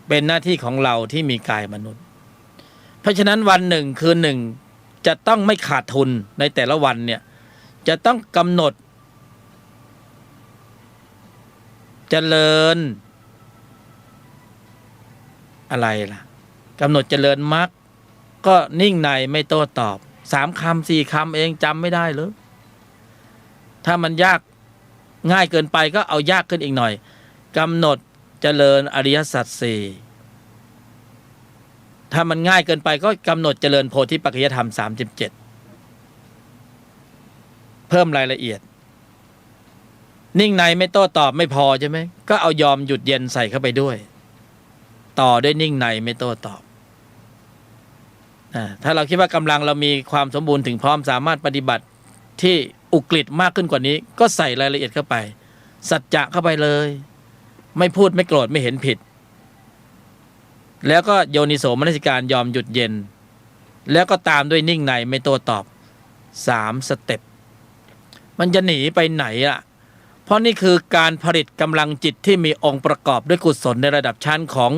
เป็นหน้าที่ของเราที่มีกายมนุษย์เพราะฉะนั้นวันหนึ่งคืนหนึ่งจะต้องไม่ขาดทุนในแต่ละวันเนี่ยจะต้องกำหนดเจริญอะไรล่ะกำหนดเจริญมรรคก็นิ่งในไม่โต้ตอบ3 คำ 4 คำเองจำไม่ได้หรือถ้ามันยากง่ายเกินไปก็เอายากขึ้นอีกหน่อยกำหนดเจริญอริยสัจ 4ถ้ามันง่ายเกินไปก็กำหนดเจริญโพธิปัจจยธรรม 37เพิ่มรายละเอียดนิ่งในไม่โต้ตอบไม่พอใช่ไหมก็เอายอมหยุดเย็นใส่เข้าไปด้วยต่อด้วยนิ่งในไม่โต้ตอบถ้าเราคิดว่ากำลังเรามีความสมบูรณ์ถึงพร้อมสามารถปฏิบัติที่อุกฤษมากขึ้นกว่านี้ก็ใส่รายละเอียดเข้าไปสัจจะเข้าไปเลยไม่พูดไม่โกรธไม่เห็นผิดแล้วก็โยนิโสมนสิการยอมหยุดเย็นแล้วก็ตามด้วยนิ่งในไม่โต้ตอบ3 สเต็ปมันจะหนีไปไหนอ่ะเพราะนี่คือการผลิตกำลังจิตที่มีองค์ประกอบด้วยกุศลในระดับชั้นของ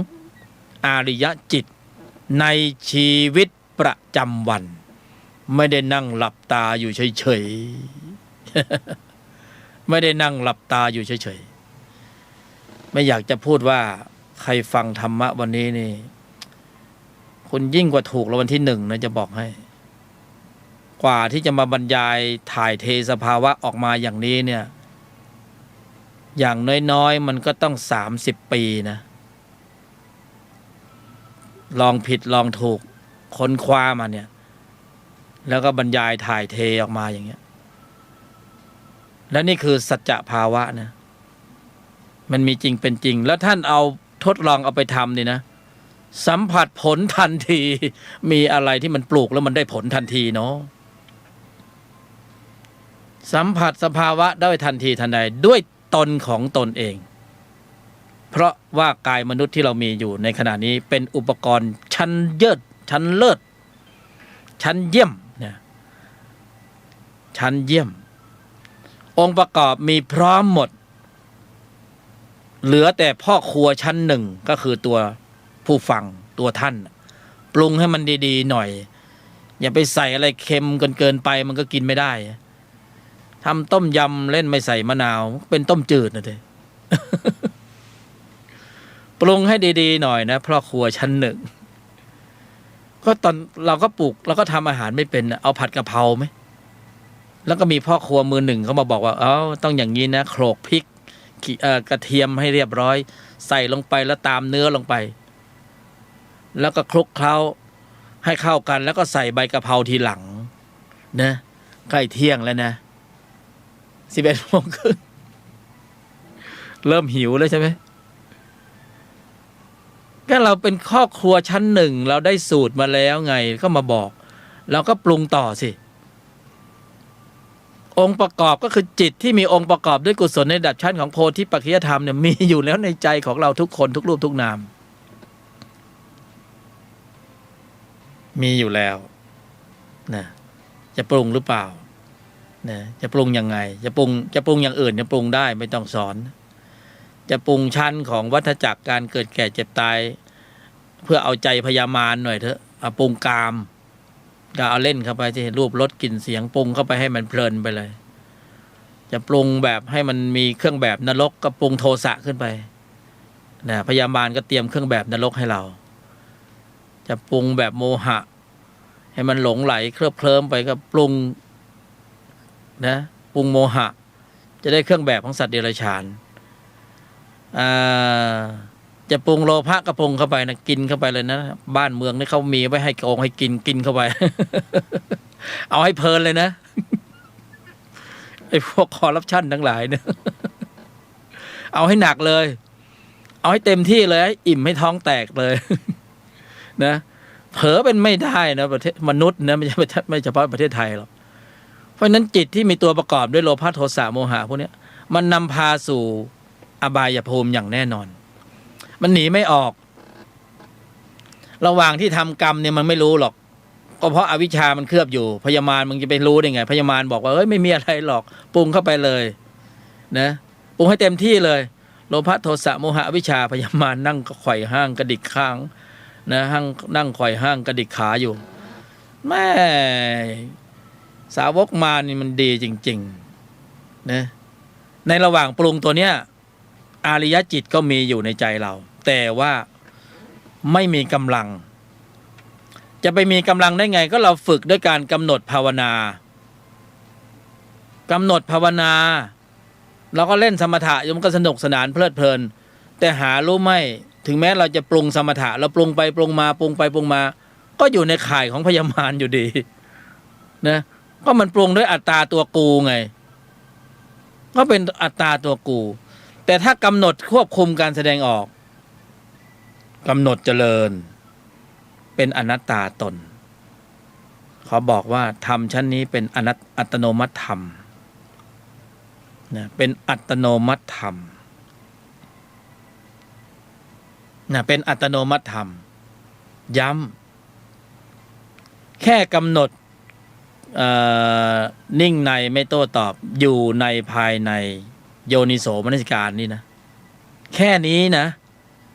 อาริยจิตในชีวิตประจำวันไม่ได้นั่งหลับตาอยู่เฉยๆ ไม่ได้นั่งหลับตาอยู่เฉยๆไม่อยากจะพูดว่าใครฟังธรรมะวันนี้นี่คุณยิ่งกว่าถูกรางวัลที่1นะจะบอกให้กว่าที่จะมาบรรยายถ่ายเทสภาวะออกมาอย่างนี้เนี่ยอย่างน้อยๆมันก็ต้อง30 ปีนะลองผิดลองถูกค้นคว้ามาเนี่ยแล้วก็บรรยายถ่ายเทออกมาอย่างเงี้ยและนี่คือสัจจะภาวะนะมันมีจริงเป็นจริงแล้วท่านเอาทดลองเอาไปทำนี่นะสัมผัสผลทันทีมีอะไรที่มันปลูกแล้วมันได้ผลทันทีเนาะสัมผัสสภาวะได้ทันทีทันใดด้วยตนของตนเองเพราะว่ากายมนุษย์ที่เรามีอยู่ในขณะนี้เป็นอุปกรณ์ชั้นเยิศชั้นเลิศชั้นเยี่ยมเนี่ยชั้นเยี่ยมองค์ประกอบมีพร้อมหมดเหลือแต่พ่อครัวชั้น1ก็คือตัวผู้ฟังตัวท่านปรุงให้มันดีๆหน่อยอย่าไปใส่อะไรเค็มเกินไปมันก็กินไม่ได้ทำต้มยำเล่นไม่ใส่มะนาวเป็นต้มจืดนะเธอ ปรุงให้ดีๆหน่อยนะพ่อครัวชั้น1ก็ตอนเราก็ปลูกเราก็ทำอาหารไม่เป็นเอาผัดกะเพราไหมแล้วก็มีพ่อครัวมือ1เขามาบอกว่าต้องอย่างนี้นะโขลกพริกกระเทียมให้เรียบร้อยใส่ลงไปแล้วตามเนื้อลงไปแล้วก็คลุกเคล้าให้เข้ากันแล้วก็ใส่ใบกะเพราทีหลังนะใกล้เที่ยงแล้วนะ11 โมงครึ่งเริ่มหิวแล้วใช่ไหมก็เราเป็นครอบครัวชั้น1เราได้สูตรมาแล้วไงก็มาบอกเราก็ปรุงต่อสิองค์ประกอบก็คือจิตที่มีองค์ประกอบด้วยกุศลในระดับชั้นของโพธิปัจจยธรรมเนี่ยมีอยู่แล้วในใจของเราทุกคนทุกรูปทุกนามมีอยู่แล้วนะจะปรุงหรือเปล่านะจะปรุงยังไงจะปรุงอย่างอื่นจะปรุงได้ไม่ต้องสอนจะปรุงชั้นของวัฏจักรการเกิดแก่เจ็บตายเพื่อเอาใจพยามารหน่อยเถอะปรุงกาม ก็เอาเล่นเข้าไปที่รูปรสกลิ่นเสียงปรุงเข้าไปให้มันเพลินไปเลย จะปรุงแบบให้มันมีเครื่องแบบนรกก็ปรุงโทสะขึ้นไปนะพยาบาลก็เตรียมเครื่องแบบนรกให้เรา จะปรุงแบบโมหะให้มันหลงไหลเคลิ้มไปก็ปรุงนะปรุงโมหะจะได้เครื่องแบบของสัตว์เดรัจฉานจะปรุงโลภะก็ปรุงเข้าไปนะกินเข้าไปเลยนะบ้านเมืองนี่เขามีไว้ให้โกงให้กินเข้าไป เอาให้เพลินเลยนะไอ้พวกคอร์รัปชันทั้งหลายเนี่ย เอาให้หนักเลยเอาให้เต็มที่เลยอิ่มให้ท้องแตกเลย นะเผลอเป็นไม่ได้นะประเทศมนุษย์นะไม่เฉพาะประเทศไทยหรอกเพราะฉะนั้นจิตที่มีตัวประกอบด้วยโลภะโทสะโมหะพวกนี้มันนำพาสู่อบายภูมิอย่างแน่นอนมันหนีไม่ออกระหว่างที่ทำกรรมเนี่ยมันไม่รู้หรอกก็เพราะอวิชชามันเคลือบอยู่พยามารมึงจะไปรู้ได้ไงพยามารบอกว่าเอ้ยไม่มีอะไรหรอกปรุงเข้าไปเลยนะปรุงให้เต็มที่เลยโลภะโทสะโมหะอวิชชาพยามารนั่งไขว่ห้างกระดิกข้างนะนั่งไขว่ห้างกระดิกขาอยู่แม่สาวกมานี่มันดีจริงๆนะในระหว่างปรุงตัวเนี้ยอาริยจิตก็มีอยู่ในใจเราแต่ว่าไม่มีกำลังจะไปมีกำลังได้ไงก็เราฝึกด้วยการกำหนดภาวนากำหนดภาวนาเราก็เล่นสมถะมันก็สนุกสนานเพลิดเพลินแต่หารู้ไหมถึงแม้เราจะปรุงสมถะเราปรุงไปปรุงมาปรุงไปปรุงมาก็อยู่ในข่ายของพยามารอยู่ดีนะก็มันปรุงด้วยอัตตาตัวกูไงก็เป็นอัตตาตัวกูแต่ถ้ากำหนดควบคุมการแสดงออกกำหนดเจริญเป็นอนัตตาตนเขาบอกว่าธรรมชั้นนี้เป็นอัตโนมัติธรรมนะเป็นอัตโนมัติธรรมนะเป็นอัตโนมัติธรรมย้ำแค่กำหนดนิ่งในไม่โต้ตอบอยู่ในภายในโยนิโสมนสิการนี่นะแค่นี้นะ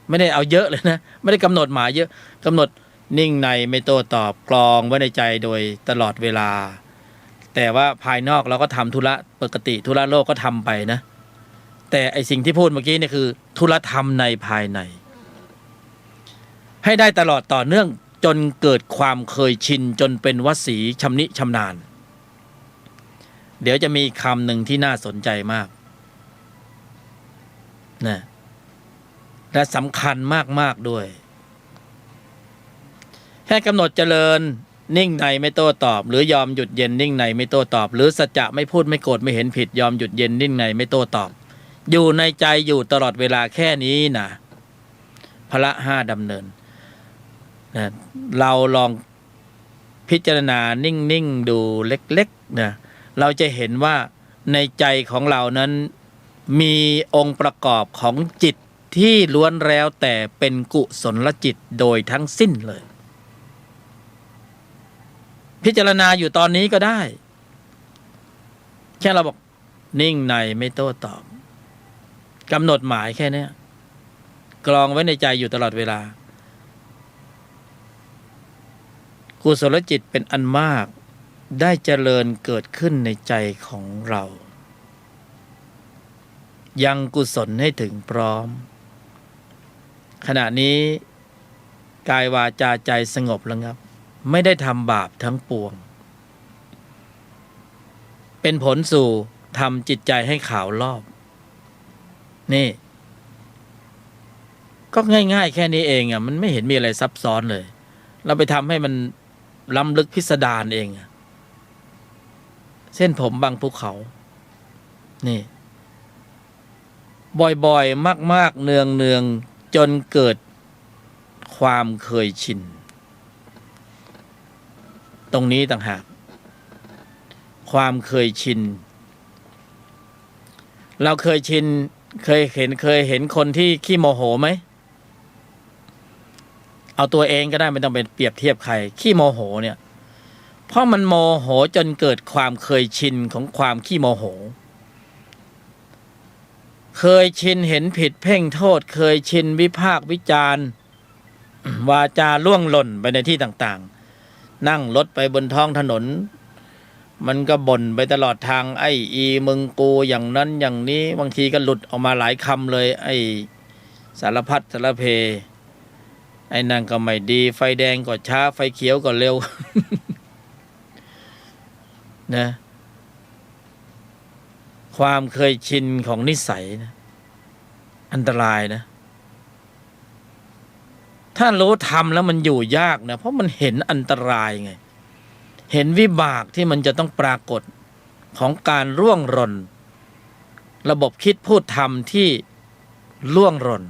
ไม่ได้เอาเยอะเลยนะไม่ได้กำหนดหมายเยอะกำหนดนิ่งในไม่โต้ตอบกรองไว้ในใจโดยตลอดเวลาแต่ว่าภายนอกเราก็ทำธุระปกติธุระโลกก็ทำไปนะแต่ไอสิ่งที่พูดเมื่อกี้นี่คือธุระธรรมในภายในให้ได้ตลอดต่อเนื่องจนเกิดความเคยชินจนเป็นวสีชำนิชำนาญเดี๋ยวจะมีคำหนึ่งที่น่าสนใจมากนะและสำคัญมากๆด้วยแค่กำหนดเจริญนิ่งในไม่โต้ตอบหรือยอมหยุดเย็นนิ่งในไม่โต้ตอบหรือสัจจะไม่พูดไม่โกรธไม่เห็นผิดยอมหยุดเย็นนิ่งในไม่โต้ตอบอยู่ในใจอยู่ตลอดเวลาแค่นี้นะพละห้าดำเนินนะเราลองพิจารณานิ่งๆดูเล็กๆนะเราจะเห็นว่าในใจของเรานั้นมีองค์ประกอบของจิตที่ล้วนแล้วแต่เป็นกุศลจิตโดยทั้งสิ้นเลยพิจารณาอยู่ตอนนี้ก็ได้แค่เราบอกนิ่งในไม่โต้ตอบกำหนดหมายแค่นี้กรองไว้ในใจอยู่ตลอดเวลากุศลจิตเป็นอันมากได้เจริญเกิดขึ้นในใจของเรายังกุศลให้ถึงพร้อมขณะนี้กายวาจาใจสงบระงับไม่ได้ทำบาปทั้งปวงเป็นผลสู่ทำจิตใจให้ขาวรอบนี่ก็ง่ายๆแค่นี้เองอ่ะมันไม่เห็นมีอะไรซับซ้อนเลยเราไปทำให้มันล้ำลึกพิสดารเองเส้นผมบางภูเขานี่บ่อยๆมากๆเนืองๆจนเกิดความเคยชินตรงนี้ต่างหากความเคยชินเราเคยชินเคยเห็นคนที่ขี้โมโหไหมเอาตัวเองก็ได้ไม่ต้องเป็นเปรียบเทียบใครขี้โมโหเนี่ยเพราะมันโมโหจนเกิดความเคยชินของความขี้โมโหเคยชินเห็นผิดเพ่งโทษเคยชินวิพากษ์วิจารณ์วาจาล่วงหล่นไปในที่ต่างๆ นั่งรถไปบนท้องถนนมันก็บ่นไปตลอดทางไอ้อีมึงกูอย่างนั้นอย่างนี้บางทีก็หลุดออกมาหลายคำเลย ไอ้สารพัดสารเพไอ้นั่นก็ไม่ดีไฟแดงก็ช้าไฟเขียวก็เร็ว นะความเคยชินของนิสัยนะอันตรายนะถ้ารู้ทำแล้วมันอยู่ยากนะเพราะมันเห็นอันตรายไงเห็นวิบากที่มันจะต้องปรากฏของการร่วงหล่นระบบคิดพูดทำที่ร่วงหล่น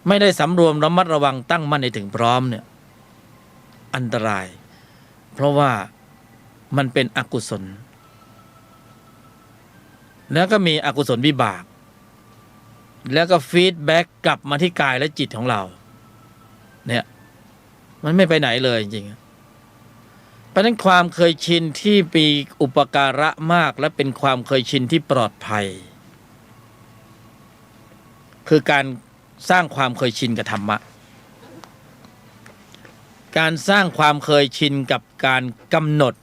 ไม่ได้สำรวมระมัดระวังตั้งมั่นให้ถึงพร้อมเนี่ยอันตรายเพราะว่ามันเป็นอกุศลแล้วก็มีอกุศลวิบากแล้วก็ฟีดแบ็กกลับมาที่กายและจิตของเราเนี่ยมันไม่ไปไหนเลยจริงๆเพราะฉะนั้นความเคยชินที่มีอุปการะมากและเป็นความเคยชินที่ปลอดภัยคือการสร้างความเคยชินกับธรรมะการสร้างความเคยชินกับการกำหนด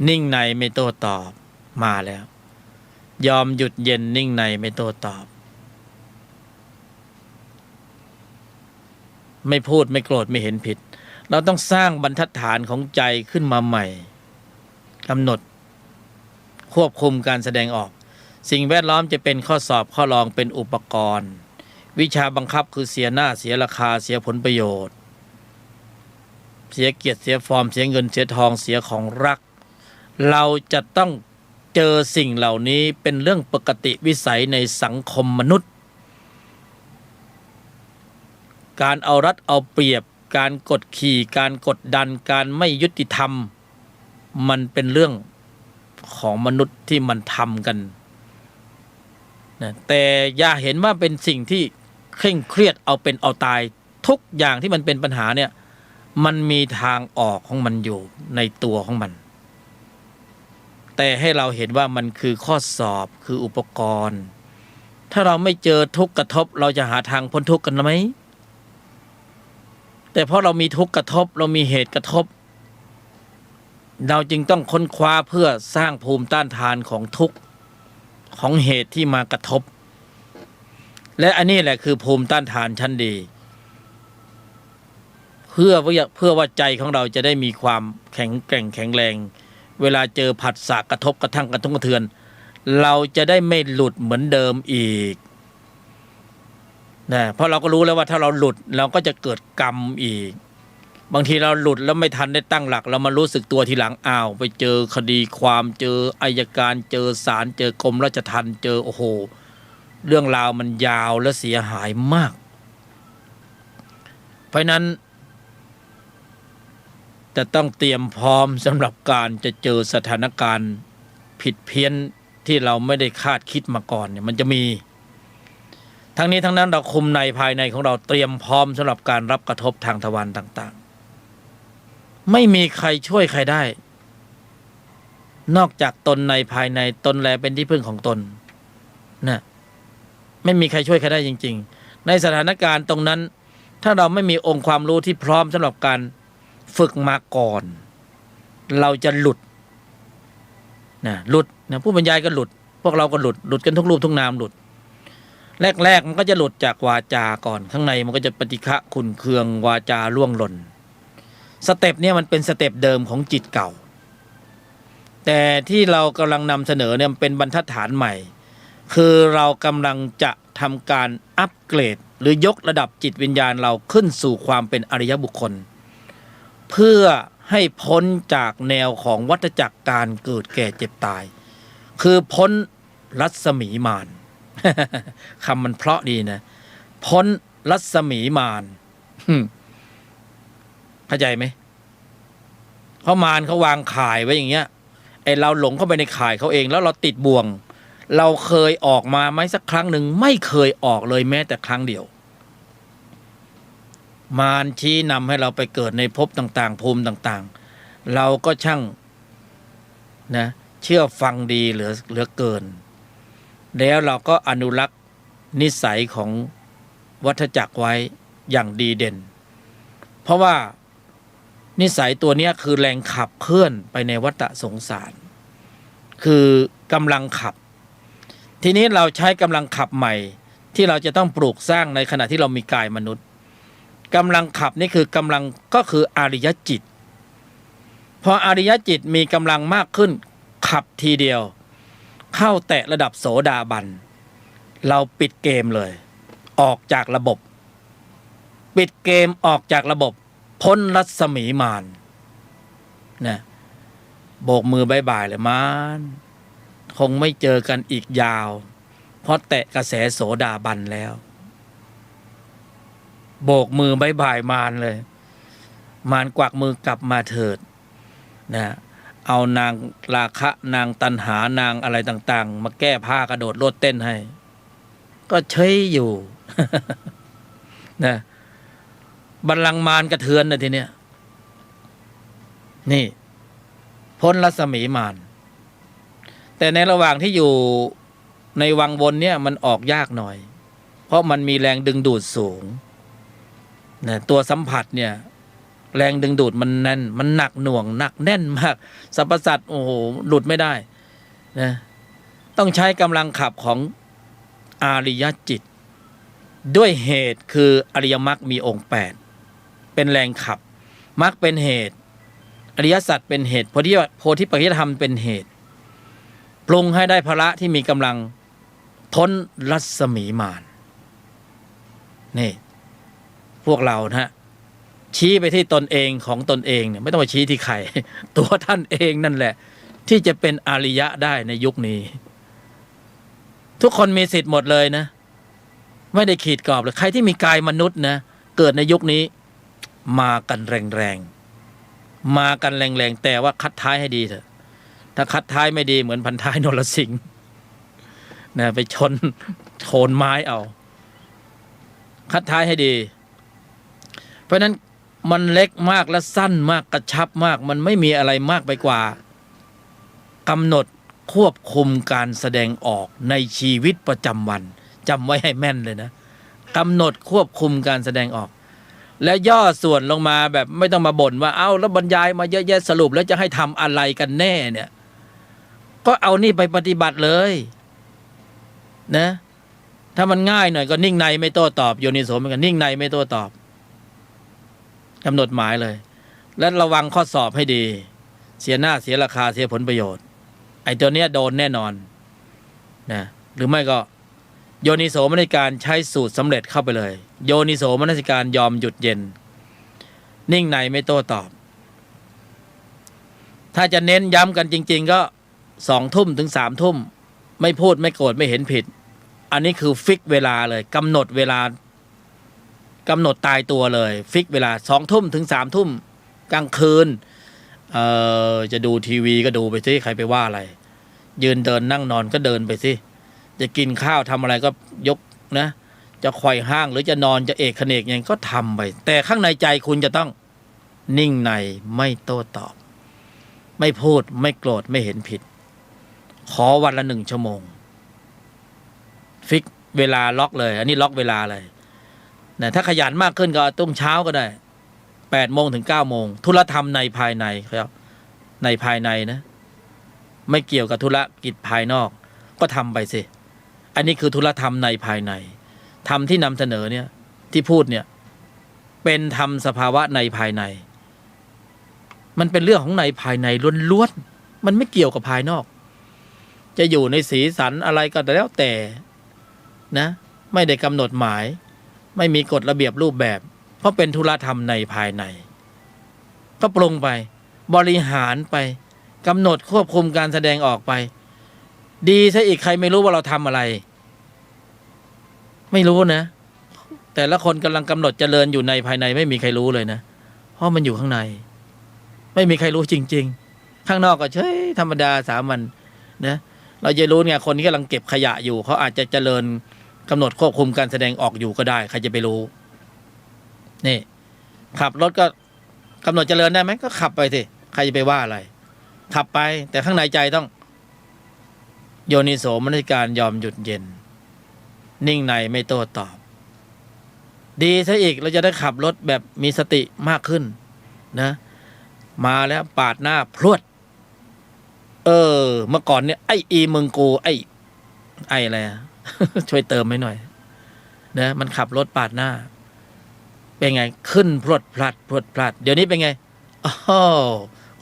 นิ่งในไม่โต้ตอบมาแล้วยอมหยุดเย็นนิ่งในไม่โต้ตอบไม่พูดไม่โกรธไม่เห็นผิดเราต้องสร้างบรรทัดฐานของใจขึ้นมาใหม่กำหนดควบคุมการแสดงออกสิ่งแวดล้อมจะเป็นข้อสอบข้อรองเป็นอุปกรณ์วิชาบังคับคือเสียหน้าเสียราคาเสียผลประโยชน์เสียเกียรติเสียฟอร์มเสียเงินเสียทองเสียของรักเราจะต้องเจอสิ่งเหล่านี้เป็นเรื่องปกติวิสัยในสังคมมนุษย์การเอารัดเอาเปรียบการกดขี่การกดดันการไม่ยุติธรรมมันเป็นเรื่องของมนุษย์ที่มันทำกันนะแต่อย่าเห็นว่าเป็นสิ่งที่เคร่งเครียดเอาเป็นเอาตายทุกอย่างที่มันเป็นปัญหาเนี่ยมันมีทางออกของมันอยู่ในตัวของมันแต่ให้เราเห็นว่ามันคือข้อสอบคืออุปกรณ์ถ้าเราไม่เจอทุกข์กระทบเราจะหาทางพ้นทุกข์กันไหมแต่เพราะเรามีทุกข์กระทบเรามีเหตุกระทบเราจึงต้องค้นคว้าเพื่อสร้างภูมิต้านทานของทุกข์ของเหตุที่มากระทบและอันนี้แหละคือภูมิต้านทานชั้นดีเพื่อว่าใจของเราจะได้มีความแข็งแกร่งแข็งแรงเวลาเจอผัสสะกระทบกระทั่งกระทบกระเทือนเราจะได้ไม่หลุดเหมือนเดิมอีกนะเพราะเราก็รู้แล้วว่าถ้าเราหลุดเราก็จะเกิดกรรมอีกบางทีเราหลุดแล้วไม่ทันได้ตั้งหลักเรามารู้สึกตัวทีหลังอ้าวไปเจอคดีความเจออัยการเจอศาลเจอกรมราชทัณฑ์เจอโอ้โหเรื่องราวมันยาวและเสียหายมากเพราะนั้นจะต้องเตรียมพร้อมสำหรับการจะเจอสถานการณ์ผิดเพี้ยนที่เราไม่ได้คาดคิดมาก่อนเนี่ยมันจะมีทั้งนี้ทั้งนั้นเราคุมในภายในของเราเตรียมพร้อมสำหรับการรับกระทบทางทวารต่างๆไม่มีใครช่วยใครได้นอกจากตนในภายในตนแลเป็นที่พึ่งของตนนะไม่มีใครช่วยใครได้จริงๆในสถานการณ์ตรงนั้นถ้าเราไม่มีองค์ความรู้ที่พร้อมสำหรับการฝึกมาก่อนเราจะหลุดนะหลุดนะผู้บรรยายก็หลุดพวกเราก็หลุดกันทุกรูปทุกนามหลุดแรกๆมันก็จะหลุดจากวาจาก่อนข้างในมันก็จะปฏิฆะขุ่นเคืองวาจาล่วงหล่นสเต็ปเนี่ยมันเป็นสเต็ปเดิมของจิตเก่าแต่ที่เรากำลังนำเสนอเนี่ยเป็นบรรทัดฐานใหม่คือเรากำลังจะทำการอัปเกรดหรือยกระดับจิตวิญญาณเราขึ้นสู่ความเป็นอริยบุคคลเพื่อให้พ้นจากแนวของวัฏจักรการเกิดแก่เจ็บตายคือพ้นรัศมีมาร คำมันเพราะดีนะพ้นรัศมีมารเข้าใจไหมเพราะมารเขาวางข่ายไว้อย่างเงี้ยไอเราหลงเข้าไปในข่ายเขาเองแล้วเราติดบ่วงเราเคยออกมาไหมสักครั้งหนึ่งไม่เคยออกเลยแม้แต่ครั้งเดียวมารชี้นำให้เราไปเกิดในภพต่างๆภูมิต่างๆเราก็ช่างนะเชื่อฟังดีเหลือเกินแล้วเราก็อนุรักษ์นิสัยของวัฏจักรไว้อย่างดีเด่น เพราะว่านิสัยตัวเนี้ยคือแรงขับเคลื่อนไปในวัฏสงสาร คือกำลังขับ ทีนี้เราใช้กำลังขับใหม่ที่เราจะต้องปลูกสร้างในขณะที่เรามีกายมนุษย์กำลังขับนี่คือกำลังก็คืออริยจิตพออริยจิตมีกำลังมากขึ้นขับทีเดียวเข้าแตะระดับโสดาบันเราปิดเกมเลยออกจากระบบปิดเกมออกจากระบบพ้นรัศมีมารนะโบกมือบายบายเลยมารคงไม่เจอกันอีกยาวเพราะแตะกระแสโสดาบันแล้วโบกมือบายบายมารเลยมารกวักมือกลับมาเถิดนะเอานางราคะนางตัณหานางอะไรต่างๆมาแก้ผ้ากระโดดโลดเต้นให้ก็เฉยอยู่ นะบัลลังก์มารกระเทือนนะทีเนี้ยนี่พ้นรัศมีมารแต่ในระหว่างที่อยู่ในวังวนเนี่ยมันออกยากหน่อยเพราะมันมีแรงดึงดูดสูงนะตัวสัมผัสเนี่ยแรงดึงดูดมันแน่นมันหนักหน่วงหนักแน่นมากสรรพสัตว์โอ้โหหลุดไม่ได้นะต้องใช้กำลังขับของอริยจิตด้วยเหตุคืออริยมรรคมีองค์8เป็นแรงขับมรรคเป็นเหตุอริยสัจเป็นเหตุโพธิปัจจยธรรมเป็นเหตุปรุงให้ได้พละที่มีกำลังพ้นรัศมีมารนี่พวกเรานะฮะชี้ไปที่ตนเองของตนเองเนี่ยไม่ต้องไปชี้ที่ใคร ตัวท่านเองนั่นแหละที่จะเป็นอริยะได้ในยุคนี้ทุกคนมีสิทธิ์หมดเลยนะไม่ได้ขีดกรอบเลยใครที่มีกายมนุษย์นะเกิดในยุคนี้มากันแรงๆมากันแรงๆแต่ว่าคัดท้ายให้ดีเถอะถ้าคัดท้ายไม่ดีเหมือนพันท้ายนรสิงห์นะไปชนโคนไม้เอาคัดท้ายให้ดีเพราะนั้นมันเล็กมากและสั้นมากกระชับมากมันไม่มีอะไรมากไปกว่ากำหนดควบคุมการแสดงออกในชีวิตประจำวันจำไว้ให้แม่นเลยนะกำหนดควบคุมการแสดงออกและย่อส่วนลงมาแบบไม่ต้องมาบ่นว่าเอ้าแล้วบรรยายมาเยอะแยะสรุปแล้วจะให้ทำอะไรกันแน่เนี่ยก็เอานี่ไปปฏิบัติเลยนะถ้ามันง่ายหน่อยก็นิ่งในไม่โต้ตอบโยนิโสเหมือนกันนิ่งในไม่โต้ตอบกำหนดหมายเลยและระวังข้อสอบให้ดีเสียหน้าเสียราคาเสียผลประโยชน์ไอ้ตัวเนี้ยโดนแน่นอนนะหรือไม่ก็โยนิโสมนสิการใช้สูตรสำเร็จเข้าไปเลยโยนิโสมนสิการยอมหยุดเย็นนิ่งในไม่โต้ตอบถ้าจะเน้นย้ำกันจริงๆก็2 ทุ่มถึง3 ทุ่มไม่พูดไม่โกรธไม่เห็นผิดอันนี้คือฟิกเวลาเลยกำหนดเวลากำหนดตายตัวเลยฟิกเวลา2 ทุ่มถึง3 ทุ่มกลางคืนจะดูทีวีก็ดูไปสิใครไปว่าอะไรยืนเดินนั่งนอนก็เดินไปสิจะกินข้าวทำอะไรก็ยกนะจะไขว่ห้างหรือจะนอนจะเอกเขนกยังก็ทำไปแต่ข้างในใจคุณจะต้องนิ่งในไม่โต้ตอบไม่พูดไม่โกรธไม่เห็นผิดขอวันละ1 ชั่วโมงฟิกเวลาล็อกเลยอันนี้ล็อกเวลาเลยนะถ้าขยันมากขึ้นก็ต้องเช้าก็ได้8 โมงถึง 9 โมงธุรธรรมในภายในครับในภายในนะไม่เกี่ยวกับธุรกิจภายนอกก็ทำไปสิอันนี้คือธุรธรรมในภายในธรรมที่นำเสนอเนี่ยที่พูดเนี่ยเป็นธรรมสภาวะในภายในมันเป็นเรื่องของในภายในล้วนๆมันไม่เกี่ยวกับภายนอกจะอยู่ในสีสันอะไรก็แล้วแต่นะไม่ได้กำหนดหมายไม่มีกฎระเบียบรูปแบบเพราะเป็นธุรธรรมในภายในก็ปรุงไปบริหารไปกำหนดควบคุมการแสดงออกไปดีซะอีกใครไม่รู้ว่าเราทำอะไรไม่รู้นะแต่ละคนกำลังกำหนดเจริญอยู่ในภายในไม่มีใครรู้เลยนะเพราะมันอยู่ข้างในไม่มีใครรู้จริงๆข้างนอกก็เฉยธรรมดาสามัญนะเราจะรู้ไงคนที่กำลังเก็บขยะอยู่เขาอาจจะเจริญกำหนดควบคุมการแสดงออกอยู่ก็ได้ใครจะไปรู้นี่ขับรถก็กำหนดเจริญได้ไหมก็ขับไปสิใครจะไปว่าอะไรขับไปแต่ข้างในใจต้องโยนิโสมนสิการยอมหยุดเย็นนิ่งในไม่โต้ตอบ ดีซะอีกเราจะได้ขับรถแบบมีสติมากขึ้นนะมาแล้วปาดหน้าพรวดเมื่อก่อนเนี่ยไอ้อีมึงกูไอ้อะไรอะ ช่วยเติมให้หน่อยนะมันขับรถปาดหน้าเป็นไงขึ้นพรวดพลัดพรวดพลัดเดี๋ยวนี้เป็นไงอ๋อ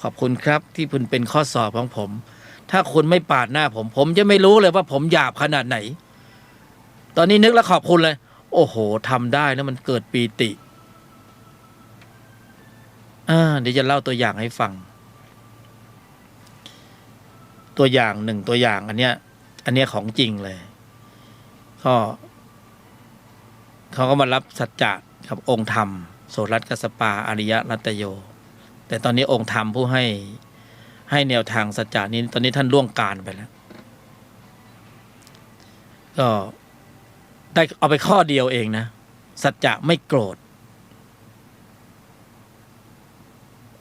ขอบคุณครับที่คุณเป็นข้อสอบของผมถ้าคุณไม่ปาดหน้าผมจะไม่รู้เลยว่าผมหยาบขนาดไหนตอนนี้นึกแล้วขอบคุณเลยโอ้โหทำได้แล้วมันเกิดปีติเดี๋ยวจะเล่าตัวอย่างให้ฟังตัวอย่างหนึ่งตัวอย่างอันเนี้ยของจริงเลยก็เขาก็มารับสัจจะกับองค์ธรรมโสรัตกัสสปาอริยรัตโยแต่ตอนนี้องค์ธรรมผู้ให้แนวทางสัจจะนี้ตอนนี้ท่านล่วงการไปแล้วก็ได้เอาไปข้อเดียวเองนะสัจจะไม่โกรธ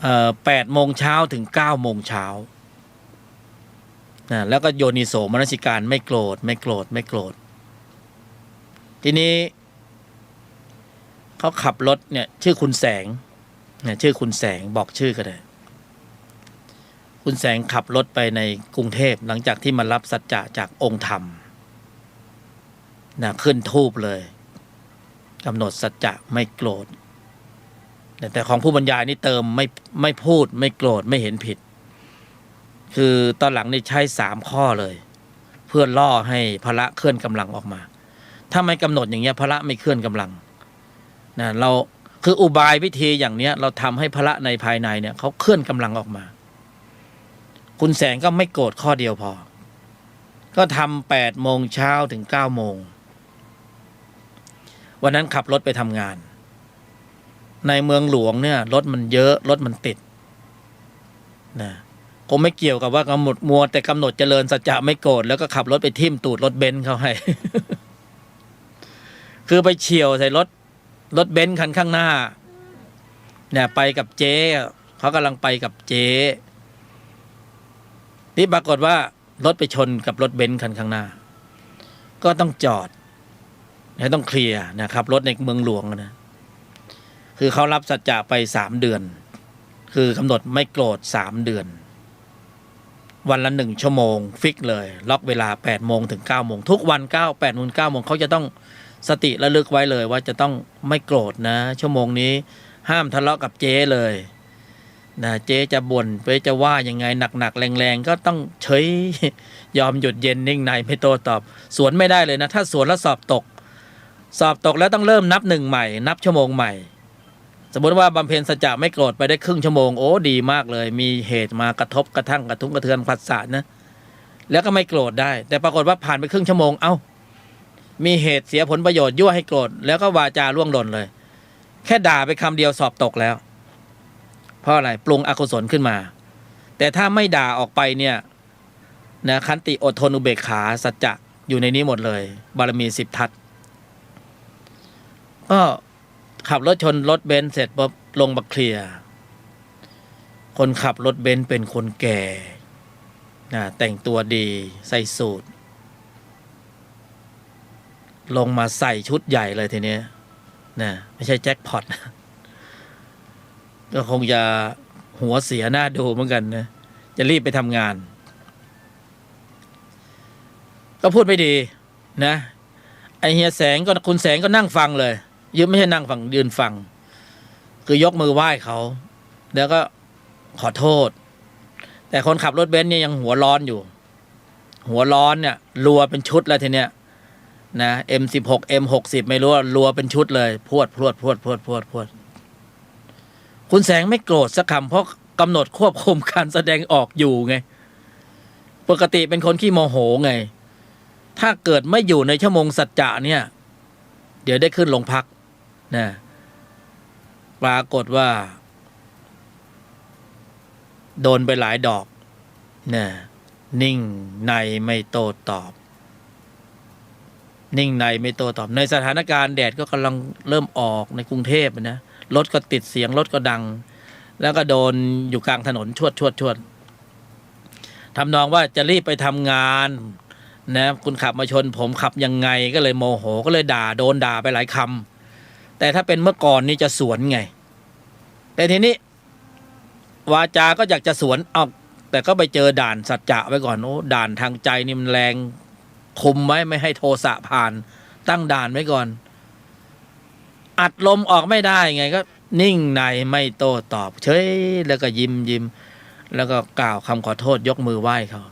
8 โมงเช้าถึง9 โมงเช้าแล้วก็โยนิโสมนสิการไม่โกรธไม่โกรธไม่โกรธทีนี้เขาขับรถเนี่ยชื่อคุณแสงเนี่ยชื่อคุณแสงบอกชื่อก็ได้คุณแสงขับรถไปในกรุงเทพหลังจากที่มารับสัจจะจากองค์ธรรมขึ้นธูปเลยกำหนดสัจจะไม่โกรธแต่ของผู้บรรยายนี่เติมไม่พูดไม่โกรธไม่เห็นผิดคือตอนหลังนี่ใช้3 ข้อเลยเพื่อล่อให้พละเคลื่อนกำลังออกมาถ้าไม่กำหนดอย่างเงี้ยพละไม่เคลื่อนกำลังเราคืออุบายวิธีอย่างเนี้ยเราทำให้พละในภายในเนี่ยเขาเคลื่อนกำลังออกมาคุณแสงก็ไม่โกรธข้อเดียวพอก็ทำ8 โมงเช้าถึง9 โมงวันนั้นขับรถไปทำงานในเมืองหลวงเนี่ยรถมันเยอะรถมันติดคงไม่เกี่ยวกับว่ากำหนดมัวแต่กำหนดเจริญสัจจะไม่โกรธแล้วก็ขับรถไปทิ่มตูดรถเบนซ์เขาให้ คือไปเฉี่ยวใส่รถเบนซ์คันข้างหน้าเนี่ยไปกับเจ๊เขากำลังไปกับเจ๊นี่ปรากฏว่ารถไปชนกับรถเบนซ์คันข้างหน้าก็ต้องจอดต้องเคลียร์นะครับรถในเมืองหลวงนะคือเขารับสัจจะไป3 เดือนคือกำหนดไม่โกรธ3 เดือนวันละ1 ชั่วโมงฟิกเลยล็อกเวลา8 โมงถึง9 โมงทุกวัน8 โมง 9 โมงเขาจะต้องสติระลึกไว้เลยว่าจะต้องไม่โกรธนะชั่วโมงนี้ห้ามทะเลาะกับเจ๊เลยนะเจ๊จะบ่นเจ๊จะว่ายังไงหนักๆแรงๆก็ต้องเฉยยอมหยุดเย็นนิ่งในไม่โต้ตอบสวนไม่ได้เลยนะถ้าสวนแล้วสอบตกแล้วต้องเริ่มนับ1 ใหม่นับชั่วโมงใหม่สมมติว่าบำเพ็ญสัจจะไม่โกรธไปได้ครึ่งชั่วโมงโอ้ดีมากเลยมีเหตุมากระทบกระทั่งกระทุ้งกระเทือนผัสสะนะแล้วก็ไม่โกรธได้แต่ปรากฏว่าผ่านไปครึ่งชั่วโมงมีเหตุเสียผลประโยชน์ยั่วให้โกรธแล้วก็วาจาล่วงหล่นเลยแค่ด่าไปคำเดียวสอบตกแล้วเพราะอะไรปรุงอกุศลขึ้นมาแต่ถ้าไม่ด่าออกไปเนี่ยขันติอดทนอุเบกขาสัจจะอยู่ในนี้หมดเลยบารมี10 ทัศก็ขับรถชนรถเบนซ์เสร็จปุ๊บลงมาเคลียร์คนขับรถเบนซ์เป็นคนแก่แต่งตัวดีใส่สูทลงมาใส่ชุดใหญ่เลยทีนี้ไม่ใช่แจ็คพอตก็คงจะหัวเสียหน้าดูเหมือนกันนะจะรีบไปทำงานก็พูดไม่ดีนะไอเฮียแสงก็คุณแสงก็นั่งฟังเลยยืนไม่ใช่นั่งฟังยืนฟังคือยกมือไหว้เขาแล้วก็ขอโทษแต่คนขับรถเบนซ์เนี่ยยังหัวร้อนอยู่หัวร้อนเนี่ยรัวเป็นชุดแล้วทีเนี้ยM16 M60 ไม่รู้ว่ารัวเป็นชุดเลยพวดคุณแสงไม่โกรธสักคำเพราะกำหนดควบคุมการแสดงออกอยู่ไงปกติเป็นคนขี้โมโหไงถ้าเกิดไม่อยู่ในชั่วโมงสัจจะเนี่ยเดี๋ยวได้ขึ้นโรงพักปรากฏว่าโดนไปหลายดอกนิ่งในไม่โต้ตอบนิ่งในไม่โต้ตอบในสถานการณ์แดดก็กำลังเริ่มออกในกรุงเทพนะรถก็ติดเสียงรถก็ดังแล้วก็โดนอยู่กลางถนนชวดทำนองว่าจะรีบไปทำงานคุณขับมาชนผมขับยังไงก็เลยโมโหก็เลยโดนด่าไปหลายค แต่ถ้าเป็นเมื่อก่อนนี่จะสวนไงแต่ทีนี้วาจาก็อยากจะสวนเอาแต่ก็ไปเจอด่านสัจจะไว้ก่อนโอ้ด่านทางใจนี่มันแรงคุมไว้ไม่ให้โทสะผ่านตั้งด่านไว้ก่อนอัดลมออกไม่ได้ไงก็นิ่งในไม่โต้ตอบเฉยแล้วก็ยิ้มแล้วก็กล่าวคำขอโทษยกมือไหว้เขา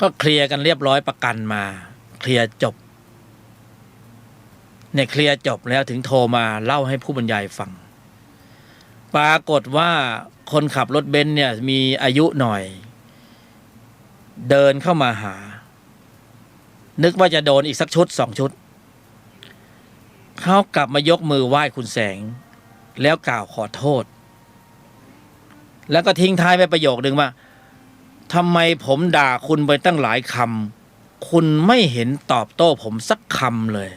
ก็เคลียร์กันเรียบร้อยประกันมาเคลียร์จบเนี่ยเคลียร์จบแล้วถึงโทรมาเล่าให้ผู้บรรยายฟังปรากฏว่าคนขับรถเบนซ์เนี่ยมีอายุหน่อยเดินเข้ามาหานึกว่าจะโดนอีกสักชุด2 ชุดเขากลับมายกมือไหว้คุณแสงแล้วกล่าวขอโทษแล้วก็ทิ้งท้ายไปประโยคนึงว่าทำไมผมด่าคุณไปตั้งหลายคำคุณไม่เห็นตอบโต้ผมสักคำเลย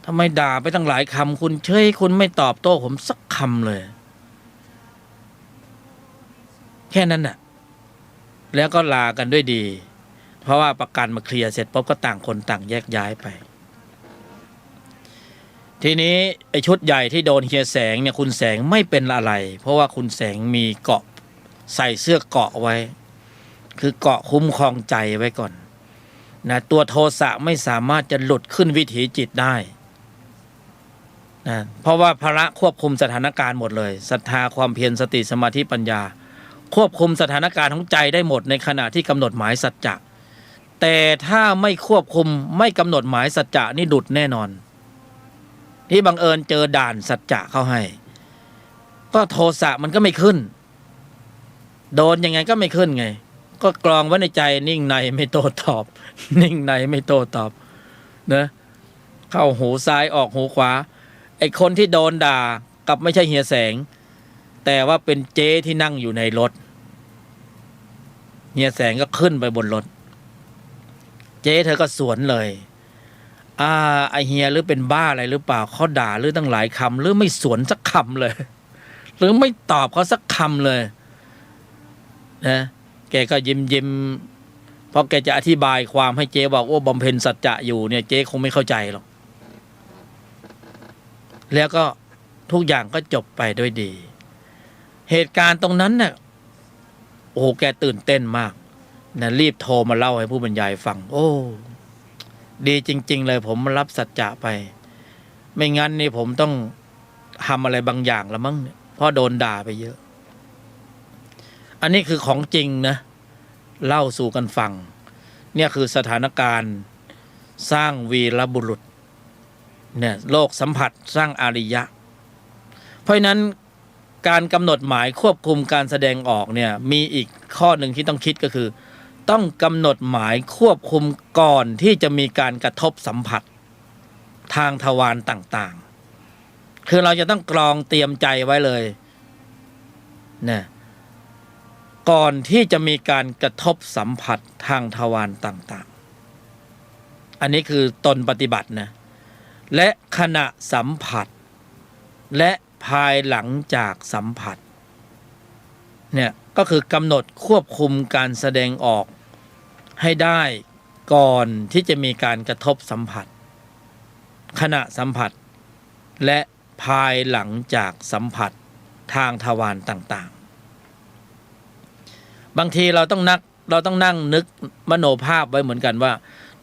ทำไมด่าไปตั้งหลายคำคุณเฉยคุณไม่ตอบโต้ผมสักคำเลยแค่นั้นน่ะแล้วก็ลากันด้วยดีเพราะว่าประกันมาเคลียร์เสร็จปุ๊บก็ต่างคนต่างแยกย้ายไปทีนี้ไอ้ชุดใหญ่ที่โดนเฮียแสงเนี่ยคุณแสงไม่เป็นอะไรเพราะว่าคุณแสงมีเกราะใส่เสื้อเกราะไว้คือเกราะคุ้มครองใจไว้ก่อนนะตัวโทสะไม่สามารถจะหลุดขึ้นวิถีจิตได้นะเพราะว่าพระควบคุมสถานการณ์หมดเลยศรัทธาความเพียรสติสมาธิปัญญาควบคุมสถานการณ์ของใจได้หมดในขณะที่กำหนดหมายสัจจะแต่ถ้าไม่ควบคุมไม่กำหนดหมายสัจจะนี่หลุดแน่นอนที่บังเอิญเจอด่านสัจจะเข้าให้ก็โทสะมันก็ไม่ขึ้นโดนยังไงก็ไม่ขึ้นไงก็กรองไว้ในใจนิ่งในไม่โต้ตอบนิ่งในไม่โต้ตอบนะเข้าหูซ้ายออกหูขวาไอ้คนที่โดนด่ากับไม่ใช่เฮียแสงแต่ว่าเป็นเจ๊ที่นั่งอยู่ในรถเฮียแสงก็ขึ้นไปบนรถเจ๊เธอก็สวนเลยไอเฮียหรือเป็นบ้าอะไรหรือเปล่าเขาด่าหรือตั้งหลายคำหรือไม่สวนสักคำเลยหรือไม่ตอบเขาสักคำเลยนะแกก็ยิ้มเพราะแกจะอธิบายความให้เจ๊บอกว่าบำเพ็ญสัจจะอยู่เนี่ยเจ๊คงไม่เข้าใจหรอกแล้วก็ทุกอย่างก็จบไปด้วยดีเหตุการณ์ตรงนั้นเนี่ยโอ้แกตื่นเต้นมากนะรีบโทรมาเล่าให้ผู้บรรยายฟังโอ้ดีจริงๆเลยผมมารับสัจจะไปไม่งั้นนี่ผมต้องทำอะไรบางอย่างละมั้งเพราะโดนด่าไปเยอะอันนี้คือของจริงนะเล่าสู่กันฟังเนี่ยคือสถานการณ์สร้างวีรบุรุษเนี่ยโลกสัมผัสสร้างอริยะเพราะฉะนั้นการกำหนดหมายควบคุมการแสดงออกเนี่ยมีอีกข้อหนึ่งที่ต้องคิดก็คือต้องกำหนดหมายควบคุมก่อนที่จะมีการกระทบสัมผัสทางทวารต่างๆคือเราจะต้องกรองเตรียมใจไว้เลยนะก่อนที่จะมีการกระทบสัมผัสทางทวารต่างๆอันนี้คือตนปฏิบัตินะและขณะสัมผัสและภายหลังจากสัมผัสเนี่ยก็คือกำหนดควบคุมการแสดงออกให้ได้ก่อนที่จะมีการกระทบสัมผัสขณะสัมผัสและภายหลังจากสัมผัสทางทวารต่างๆบางทีเราต้องนั่งนึกมโนภาพไว้เหมือนกันว่า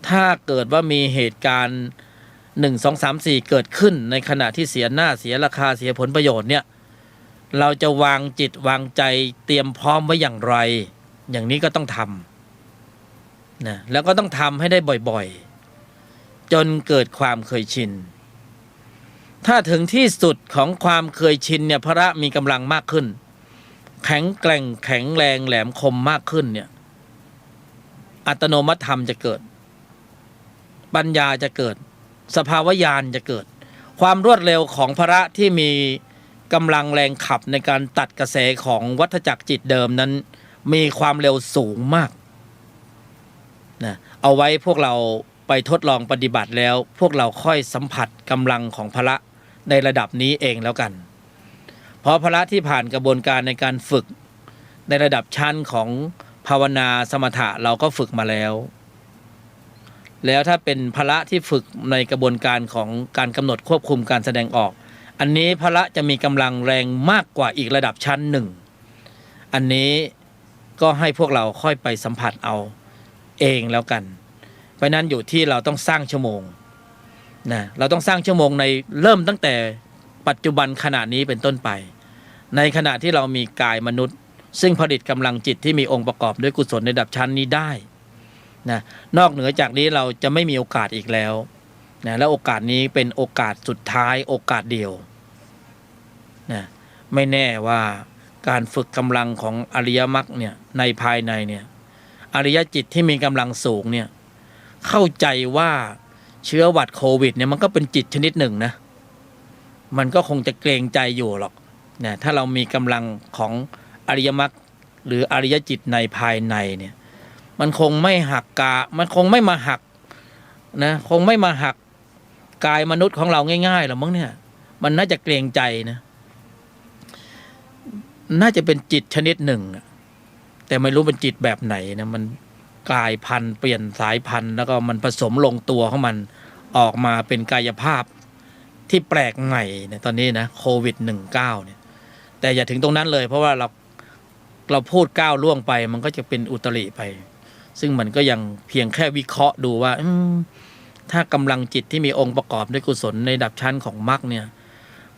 ถ้าเกิดว่ามีเหตุการณ์1 2 3 4เกิดขึ้นในขณะที่เสียหน้าเสียราคาเสียผลประโยชน์เนี่ยเราจะวางจิตวางใจเตรียมพร้อมไว้อย่างไรอย่างนี้ก็ต้องทำนะแล้วก็ต้องทำให้ได้บ่อยๆจนเกิดความเคยชินถ้าถึงที่สุดของความเคยชินเนี่ยพระมีกำลังมากขึ้นแข็งแกร่งแข็งแรงแหลมคมมากขึ้นเนี่ยอัตโนมัติธรรมจะเกิดปัญญาจะเกิดสภาวญาณจะเกิดความรวดเร็วของพระที่มีกำลังแรงขับในการตัดกระแสของวัฏจักรจิตเดิมนั้นมีความเร็วสูงมากนะเอาไว้พวกเราไปทดลองปฏิบัติแล้วพวกเราค่อยสัมผัสกำลังของพระในระดับนี้เองแล้วกันเพราะพระที่ผ่านกระบวนการในการฝึกในระดับชั้นของภาวนาสมถะเราก็ฝึกมาแล้ว แล้วถ้าเป็นพละที่ฝึกในกระบวนการของการกำหนดควบคุมการแสดงออกอันนี้พละจะมีกำลังแรงมากกว่าอีกระดับชั้นหนึ่งอันนี้ก็ให้พวกเราค่อยไปสัมผัสเอาเองแล้วกันเพราะนั้นอยู่ที่เราต้องสร้างชั่วโมงนะเราต้องสร้างชั่วโมงในเริ่มตั้งแต่ปัจจุบันขณะนี้เป็นต้นไปในขณะที่เรามีกายมนุษย์ซึ่งผลิตกำลังจิตที่มีองค์ประกอบด้วยกุศลในระดับชั้นนี้ได้นะนอกเหนือจากนี้เราจะไม่มีโอกาสอีกแล้วนะและโอกาสนี้เป็นโอกาสสุดท้ายโอกาสเดียวนะไม่แน่ว่าการฝึกกำลังของอริยมรรคเนี่ยในภายในเนี่ยอริยจิตที่มีกำลังสูงเนี่ยเข้าใจว่าเชื้อหวัดโควิดเนี่ยมันก็เป็นจิตชนิดหนึ่งนะมันก็คงจะเกรงใจอยู่หรอกนะถ้าเรามีกำลังของอริยมรรคหรืออริยจิตในภายในเนี่ยมันคงไม่หักมันคงไม่มาหักนะคงไม่มาหักกายมนุษย์ของเราง่ายๆหรอกมั้งเนี่ยมันน่าจะเกรงใจนะน่าจะเป็นจิตชนิดหนึ่งแต่ไม่รู้เป็นจิตแบบไหนนะมันกลายพันธุ์เปลี่ยนสายพันธุ์แล้วก็มันผสมลงตัวของมันออกมาเป็นกายภาพที่แปลกใหม่ในตอนนี้นะโควิด-19เนี่ยแต่อย่าถึงตรงนั้นเลยเพราะว่าเราพูดก้าวล่วงไปมันก็จะเป็นอุตริไปซึ่งมันก็ยังเพียงแค่วิเคราะห์ดูว่าถ้ากำลังจิตที่มีองค์ประกอบด้วยกุศลในระดับชั้นของมรรคเนี่ย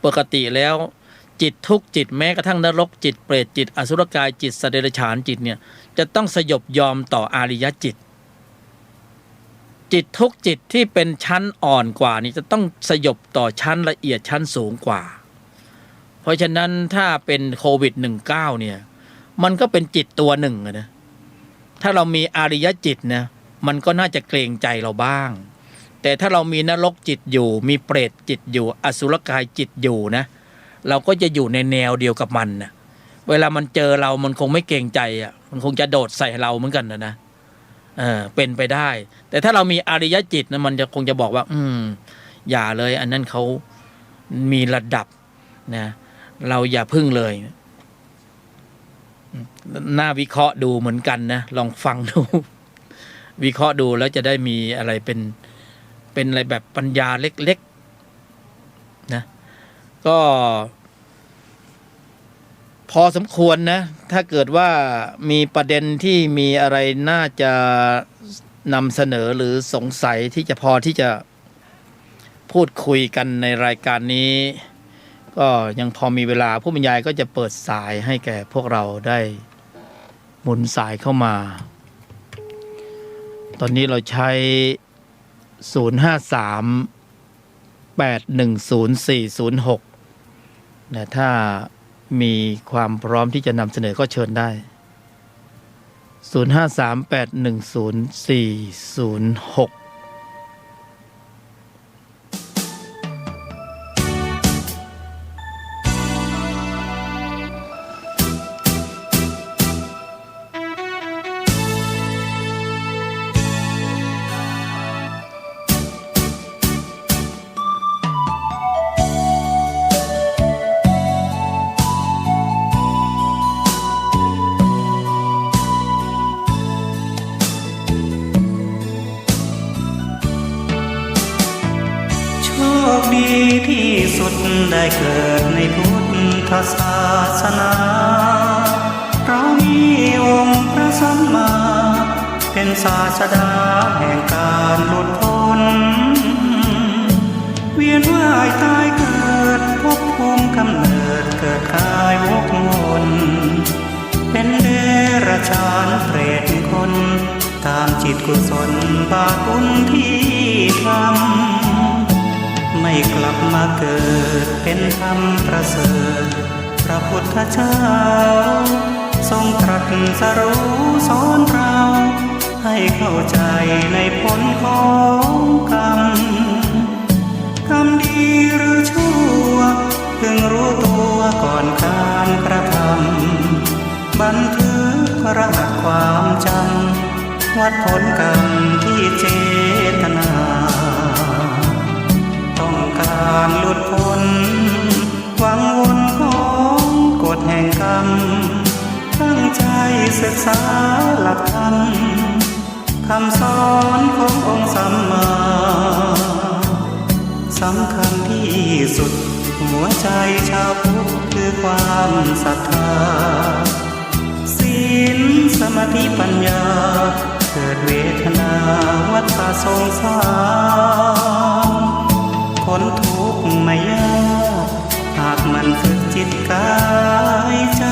ปกติแล้วจิตทุกจิตแม้กระทั่งนรกจิตเปรตจิตอสุรกายจิตสัตว์เดรัจฉานจิตเนี่ยจะต้องสยบยอมต่ออริยจิตจิตทุกจิตที่เป็นชั้นอ่อนกว่านี่จะต้องสยบต่อชั้นละเอียดชั้นสูงกว่าเพราะฉะนั้นถ้าเป็นโควิด-19เนี่ยมันก็เป็นจิตตัวหนึ่งนะถ้าเรามีอริยจิตนะมันก็น่าจะเกรงใจเราบ้างแต่ถ้าเรามีนรกจิตอยู่มีเปรตจิตอยู่อสุรกายจิตอยู่นะเราก็จะอยู่ในแนวเดียวกับมันนะเวลามันเจอเรามันคงไม่เกรงใจอ่ะมันคงจะโดดใส่เราเหมือนกันนะเป็นไปได้แต่ถ้าเรามีอริยจิตนะมันจะคงจะบอกว่าอย่าเลยอันนั้นเขามีระดับนะเราอย่าพึ่งเลยน่าวิเคราะห์ดูเหมือนกันนะลองฟังดูวิเคราะห์ดูแล้วจะได้มีอะไรเป็นอะไรแบบปัญญาเล็กๆนะก็พอสมควรนะถ้าเกิดว่ามีประเด็นที่มีอะไรน่าจะนำเสนอหรือสงสัยที่จะพอที่จะพูดคุยกันในรายการนี้ก็ยังพอมีเวลาผู้บรรยายก็จะเปิดสายให้แก่พวกเราได้หมุนสายเข้ามาตอนนี้เราใช้053-810-406นะถ้ามีความพร้อมที่จะนำเสนอก็เชิญได้053-810-406ที่สุดได้เกิดในพุทธศาสนาเรามีองค์พระสัมมาเป็นศาสดาแห่งการหลุดพ้นเวียนว่ายตายเกิดภพภูมิกำเนิดเกิดกายวกวนเป็นเดรัจฉานเปรตคนตามจิตกุศลบาปบุญที่ทำไม่กลับมาเกิดเป็นธรรมประเสริฐพระพุทธเจ้าทรงตรัสสรู้สอนเราให้เข้าใจในผลของกรรมดีหรือชั่วพึงรู้ตัวก่อนการกระทำบันทึกรหัสความจำวัดผลกรรมที่เจตนาการหลุดพ้นหวังวนของกฎแห่งกรรมตั้งใจศึกษาหลักธรรมค คำสอนขององค์สัมมาสำคัญที่สุดหัวใจชาวพุทธคือความศรัทธาศีลสมาธิปัญญาเกิดเวทนาวัฏสงสารพ้นทุกข์ไม่ยากหากมันฝึกจิตกายใจ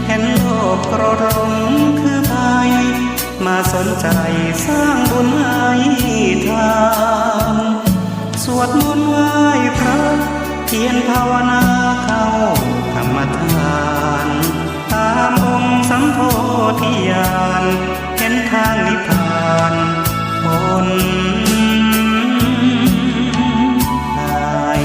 เห็นโลกโกรธหลงคือภัยมาสนใจสร้างบุญให้ทานสวดมนต์ไหว้พระเพียรภาวนาเข้ากรรมฐานตามองค์สัมโพธิญาณเห็นทางนิพพานพ้นภัย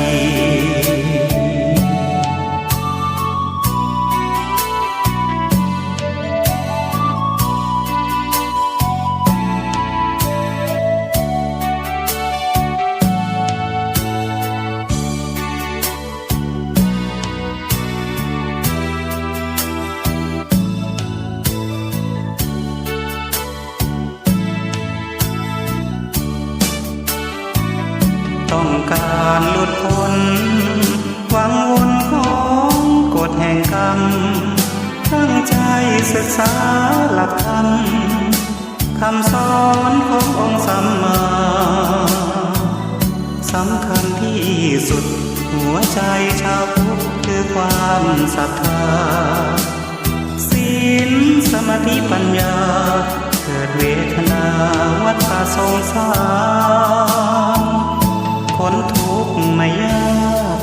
ต้องการหลุดพ้นหวังวนของกฎแห่งกรรมตั้งใจศึกษาหลักธรรมคำสอนขององค์สัมมาสำคัญที่สุดหัวใจชาวพุทธคือความศรัทธาศีลสมาธิปัญญาเกิดเวทนาวัฏสงสารพ้นทุกข์ไม่ยาก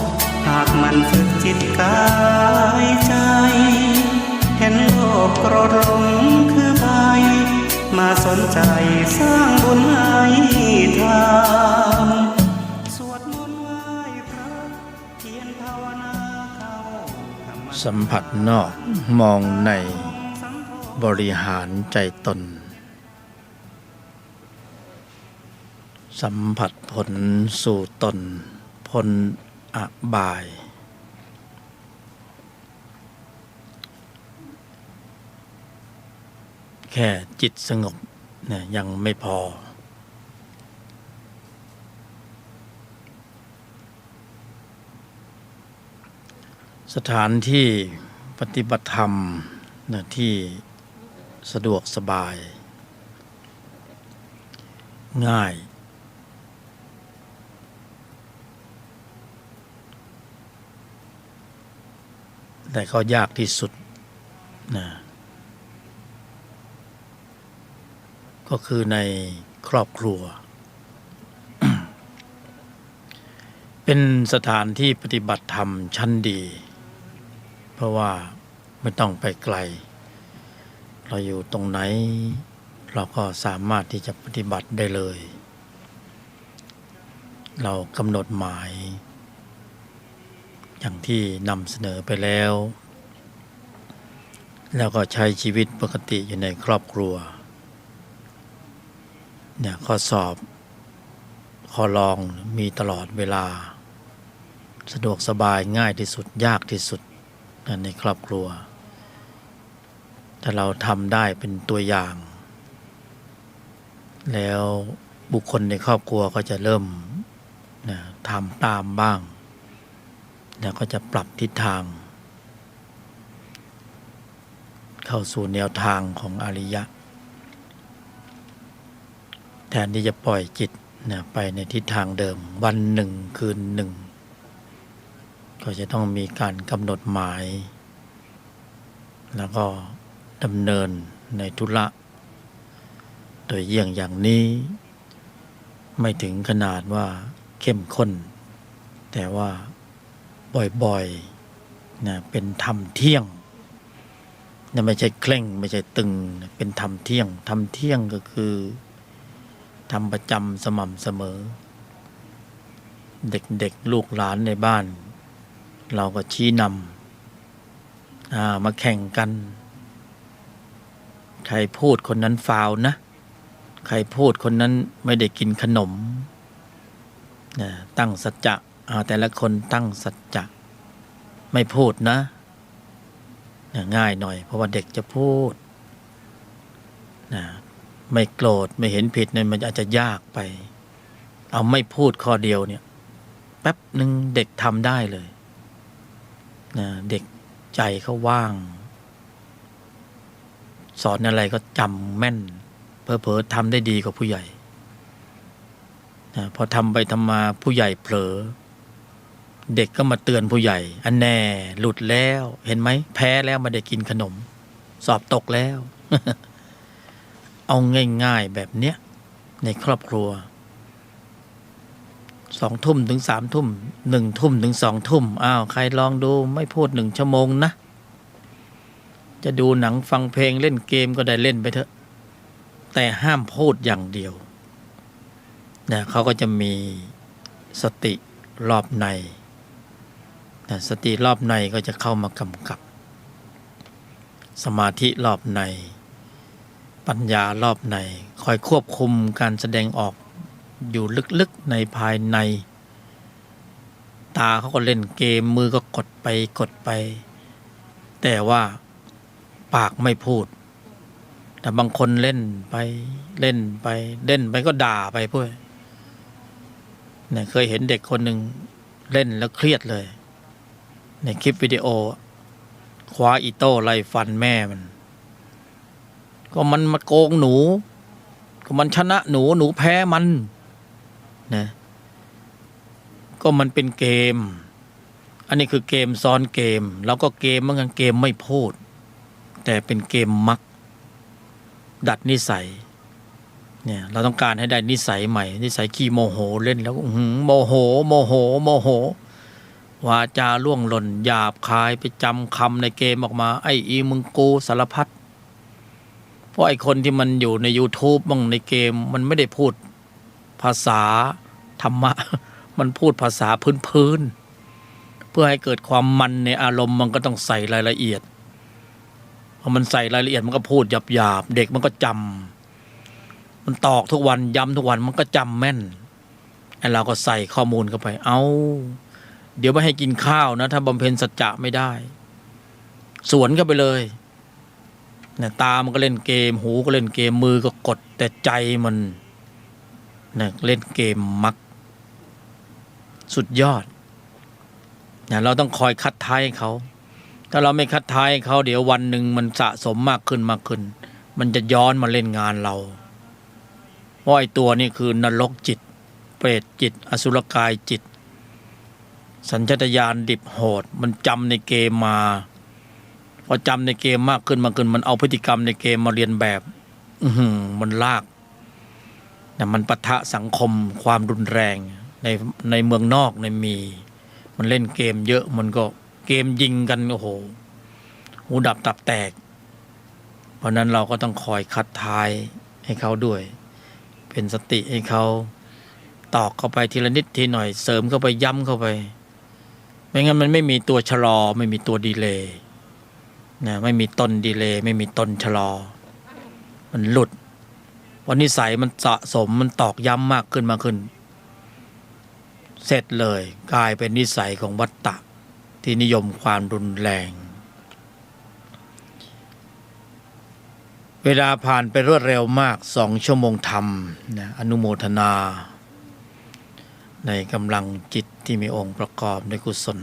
หากมันฝึกจิตกายใจเห็นโลกโกรธหลงคือภัยมาสนใจสร้างบุญให้ทานสวดมนต์ไหว้พระเพียรภาวนาเข้ากรรมฐาน สัมผัสนอกมองในบริหารใจตนสัมผัสผลสู่ตนพ้นอบาย แค่จิตสงบเนี่ยยังไม่พอสถานที่ปฏิบัติธรรมเนี่ยที่สะดวกสบายง่ายแต่ก็ยากที่สุดนะก็คือในครอบครัว เป็นสถานที่ปฏิบัติธรรมชั้นดี เพราะว่าไม่ต้องไปไกลเราอยู่ตรงไหนเราก็สามารถที่จะปฏิบัติได้เลย เรากำหนดหมายอย่างที่นำเสนอไปแล้วแล้วก็ใช้ชีวิตปกติอยู่ในครอบครัวเนี่ยข้อสอบข้อลองมีตลอดเวลาสะดวกสบายง่ายที่สุดยากที่สุดในครอบครัวถ้าเราทำได้เป็นตัวอย่างแล้วบุคคลในครอบครัวก็จะเริ่มทำตามบ้างแล้วก็จะปรับทิศทางเข้าสู่แนวทางของอริยะแทนที่จะปล่อยจิตไปในทิศทางเดิมวันหนึ่งคืนหนึ่งก็จะต้องมีการกำหนดหมายแล้วก็ดำเนินในธุระโดยเยี่ยงอย่างนี้ไม่ถึงขนาดว่าเข้มข้นแต่ว่าบ่อยๆเป็นธรรมเที่ยงไม่ใช่เคร่งไม่ใช่ตึงเป็นธรรมเที่ยงธรรมเที่ยงก็คือทำประจำสม่ำเสมอเด็กๆลูกหลานในบ้านเราก็ชี้นำมาแข่งกันใครพูดคนนั้นฟาวนะใครพูดคนนั้นไม่ได้กินขนมตั้งสัจจะแต่ละคนตั้งสัจจะไม่พูดนะง่ายหน่อยเพราะว่าเด็กจะพูด ไม่โกรธไม่เห็นผิดเนี่ยมันอาจจะยากไป เอาไม่พูดข้อเดียวเนี่ยแป๊บหนึ่งเด็กทำได้เลยนะเด็กใจเขาว่าง สอนอะไรก็จำแม่นเผลอๆทำได้ดีกว่าผู้ใหญ่นะพอทำไปทำมาผู้ใหญ่เผลอเด็กก็มาเตือนผู้ใหญ่อันแน่หลุดแล้วเห็นไหมแพ้แล้วไม่ได้กินขนมสอบตกแล้ว เอาง่ายๆแบบเนี้ยในครอบครัว2 ทุ่มถึง3 ทุ่ม1 ทุ่มถึง2 ทุ่มอ้าวใครลองดูไม่พูด1 ชั่วโมงนะจะดูหนังฟังเพลงเล่นเกมก็ได้เล่นไปเถอะแต่ห้ามพูดอย่างเดียวนะเขาก็จะมีสติรอบในนะสติรอบในก็จะเข้ามากำกับสมาธิรอบในปัญญารอบในคอยควบคุมการแสดงออกอยู่ลึกๆในภายในตาเขาก็เล่นเกมมือก็กดไปแต่ว่าปากไม่พูดแต่บางคนเล่นไปเล่นไปก็ด่าไปพวกเนี่ยเคยเห็นเด็กคนหนึ่งเล่นแล้วเครียดเลยในคลิปวิดีโอคว้าอีโต้ไล่ฟันแม่มันก็มันมาโกงหนูก็มันชนะหนูแพ้มันนะก็มันเป็นเกมอันนี้คือเกมซ้อนเกมแล้วก็เกมเหมือนกันเกมไม่พูดแต่เป็นเกมมักดัดนิสัยเนี่ยเราต้องการให้ได้นิสัยใหม่นิสัยขี้โมโหเล่นแล้วโมโหวาจาล่วงหล่นหยาบคายไปจำคำในเกมออกมาไอ้อีมึงกูสารพัดเพราะไอ้คนที่มันอยู่ใน YouTube บ้างในเกมมันไม่ได้พูดภาษาธรรมะมันพูดภาษาพื้นเพื่อให้เกิดความมันในอารมณ์มันก็ต้องใส่รายละเอียดพอมันใส่รายละเอียดมันก็พูดหยาบเด็กมันก็จำมันตอกทุกวันย้ำทุกวันมันก็จำแม่นไอ้เราก็ใส่ข้อมูลเข้าไปเดี๋ยวไม่ให้กินข้าวนะถ้าบำเพ็ญสัจจะไม่ได้สวนเข้าไปเลยเนี่ยตามันก็เล่นเกมหูก็เล่นเกมมือก็กดแต่ใจมันเนี่ยเล่นเกมมักสุดยอดเนี่ยเราต้องคอยคัดท้ายเขาถ้าเราไม่คัดท้ายเขาเดี๋ยววันหนึ่งมันสะสมมากขึ้นมันจะย้อนมาเล่นงานเราเพราะไอ้ตัวนี้คือนรกจิตเปรตจิตอสุรกายจิตสัญชาตญาณดิบโหดมันจำในเกมมาพอจำในเกมมากขึ้นมันเอาพฤติกรรมในเกมมาเรียนแบบมันลากนะมันปะทะสังคมความรุนแรงในเมืองนอกมันเล่นเกมเยอะมันก็เกมยิงกันโอ้โหหูดับตับแตกเพราะนั้นเราก็ต้องคอยคัดท้ายให้เขาด้วยเป็นสติให้เขาตอกเข้าไปทีละนิดทีหน่อยเสริมเข้าไปย้ำเข้าไปไม่งั้นมันไม่มีตัวชะลอไม่มีตัวดีเลย์นะไม่มีต้นดีเลย์ไม่มีต้นชะลอมันหลุดวันนิสัยมันสะสมมันตอกย้ำมากขึ้นเสร็จเลยกลายเป็นนิสัยของวัฏฏะที่นิยมความรุนแรงเวลาผ่านไปรวดเร็วมาก2 ชั่วโมงธรรมนะอนุโมทนาในกำลังจิตที่มีองค์ประกอบในกุศล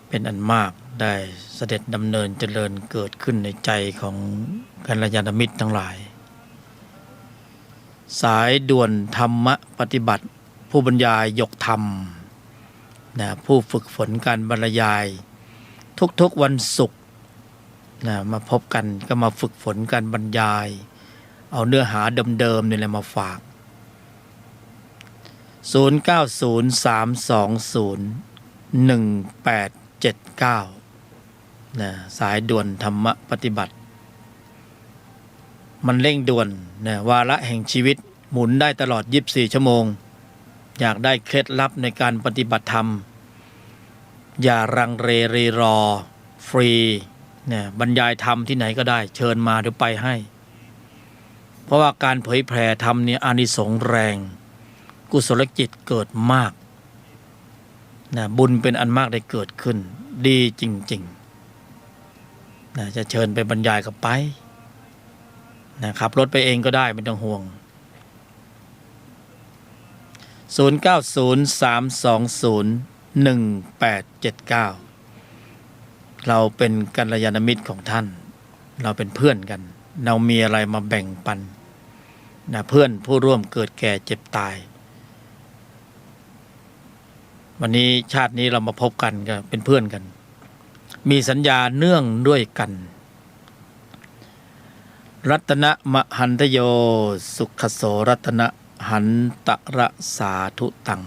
เป็นอันมากได้เสด็จดำเนินเจริญเกิดขึ้นในใจของกัลยาณมิตรทั้งหลายสายด่วนธรรมะปฏิบัติผู้บรรยายยกธรรมนะผู้ฝึกฝนการบรรยายทุกๆวันศุกร์นะมาพบกันก็มาฝึกฝนการบรรยายเอาเนื้อหาเดิมๆนี่แหละมาฝาก0903201879นะสายด่วนธรรมะปฏิบัติมันเร่งด่วนนะวาระแห่งชีวิตหมุนได้ตลอด24 ชั่วโมงอยากได้เคล็ดลับในการปฏิบัติธรรมอย่ารังเรรีรอฟรีเนี่ยบรรยายธรรมที่ไหนก็ได้เชิญมาเดี๋ยวไปให้เพราะว่าการเผยแผ่ธรรมเนี่ยอานิสงส์แรงกุศลจิตเกิดมากนะบุญเป็นอันมากได้เกิดขึ้นดีจริงๆนะจะเชิญไปบรรยายก็ไป นะขับรถไปเองก็ได้ไม่ต้องห่วง 0903201879เราเป็นกัลยาณมิตรของท่านเราเป็นเพื่อนกันเรามีอะไรมาแบ่งปันนะเพื่อนผู้ร่วมเกิดแก่เจ็บตายวันนี้ชาตินี้เรามาพบกันก็เป็นเพื่อนกันมีสัญญาเนื่องด้วยกันรัตนะมหันตโยสุขโสรัตนะหันตระสาธุตัง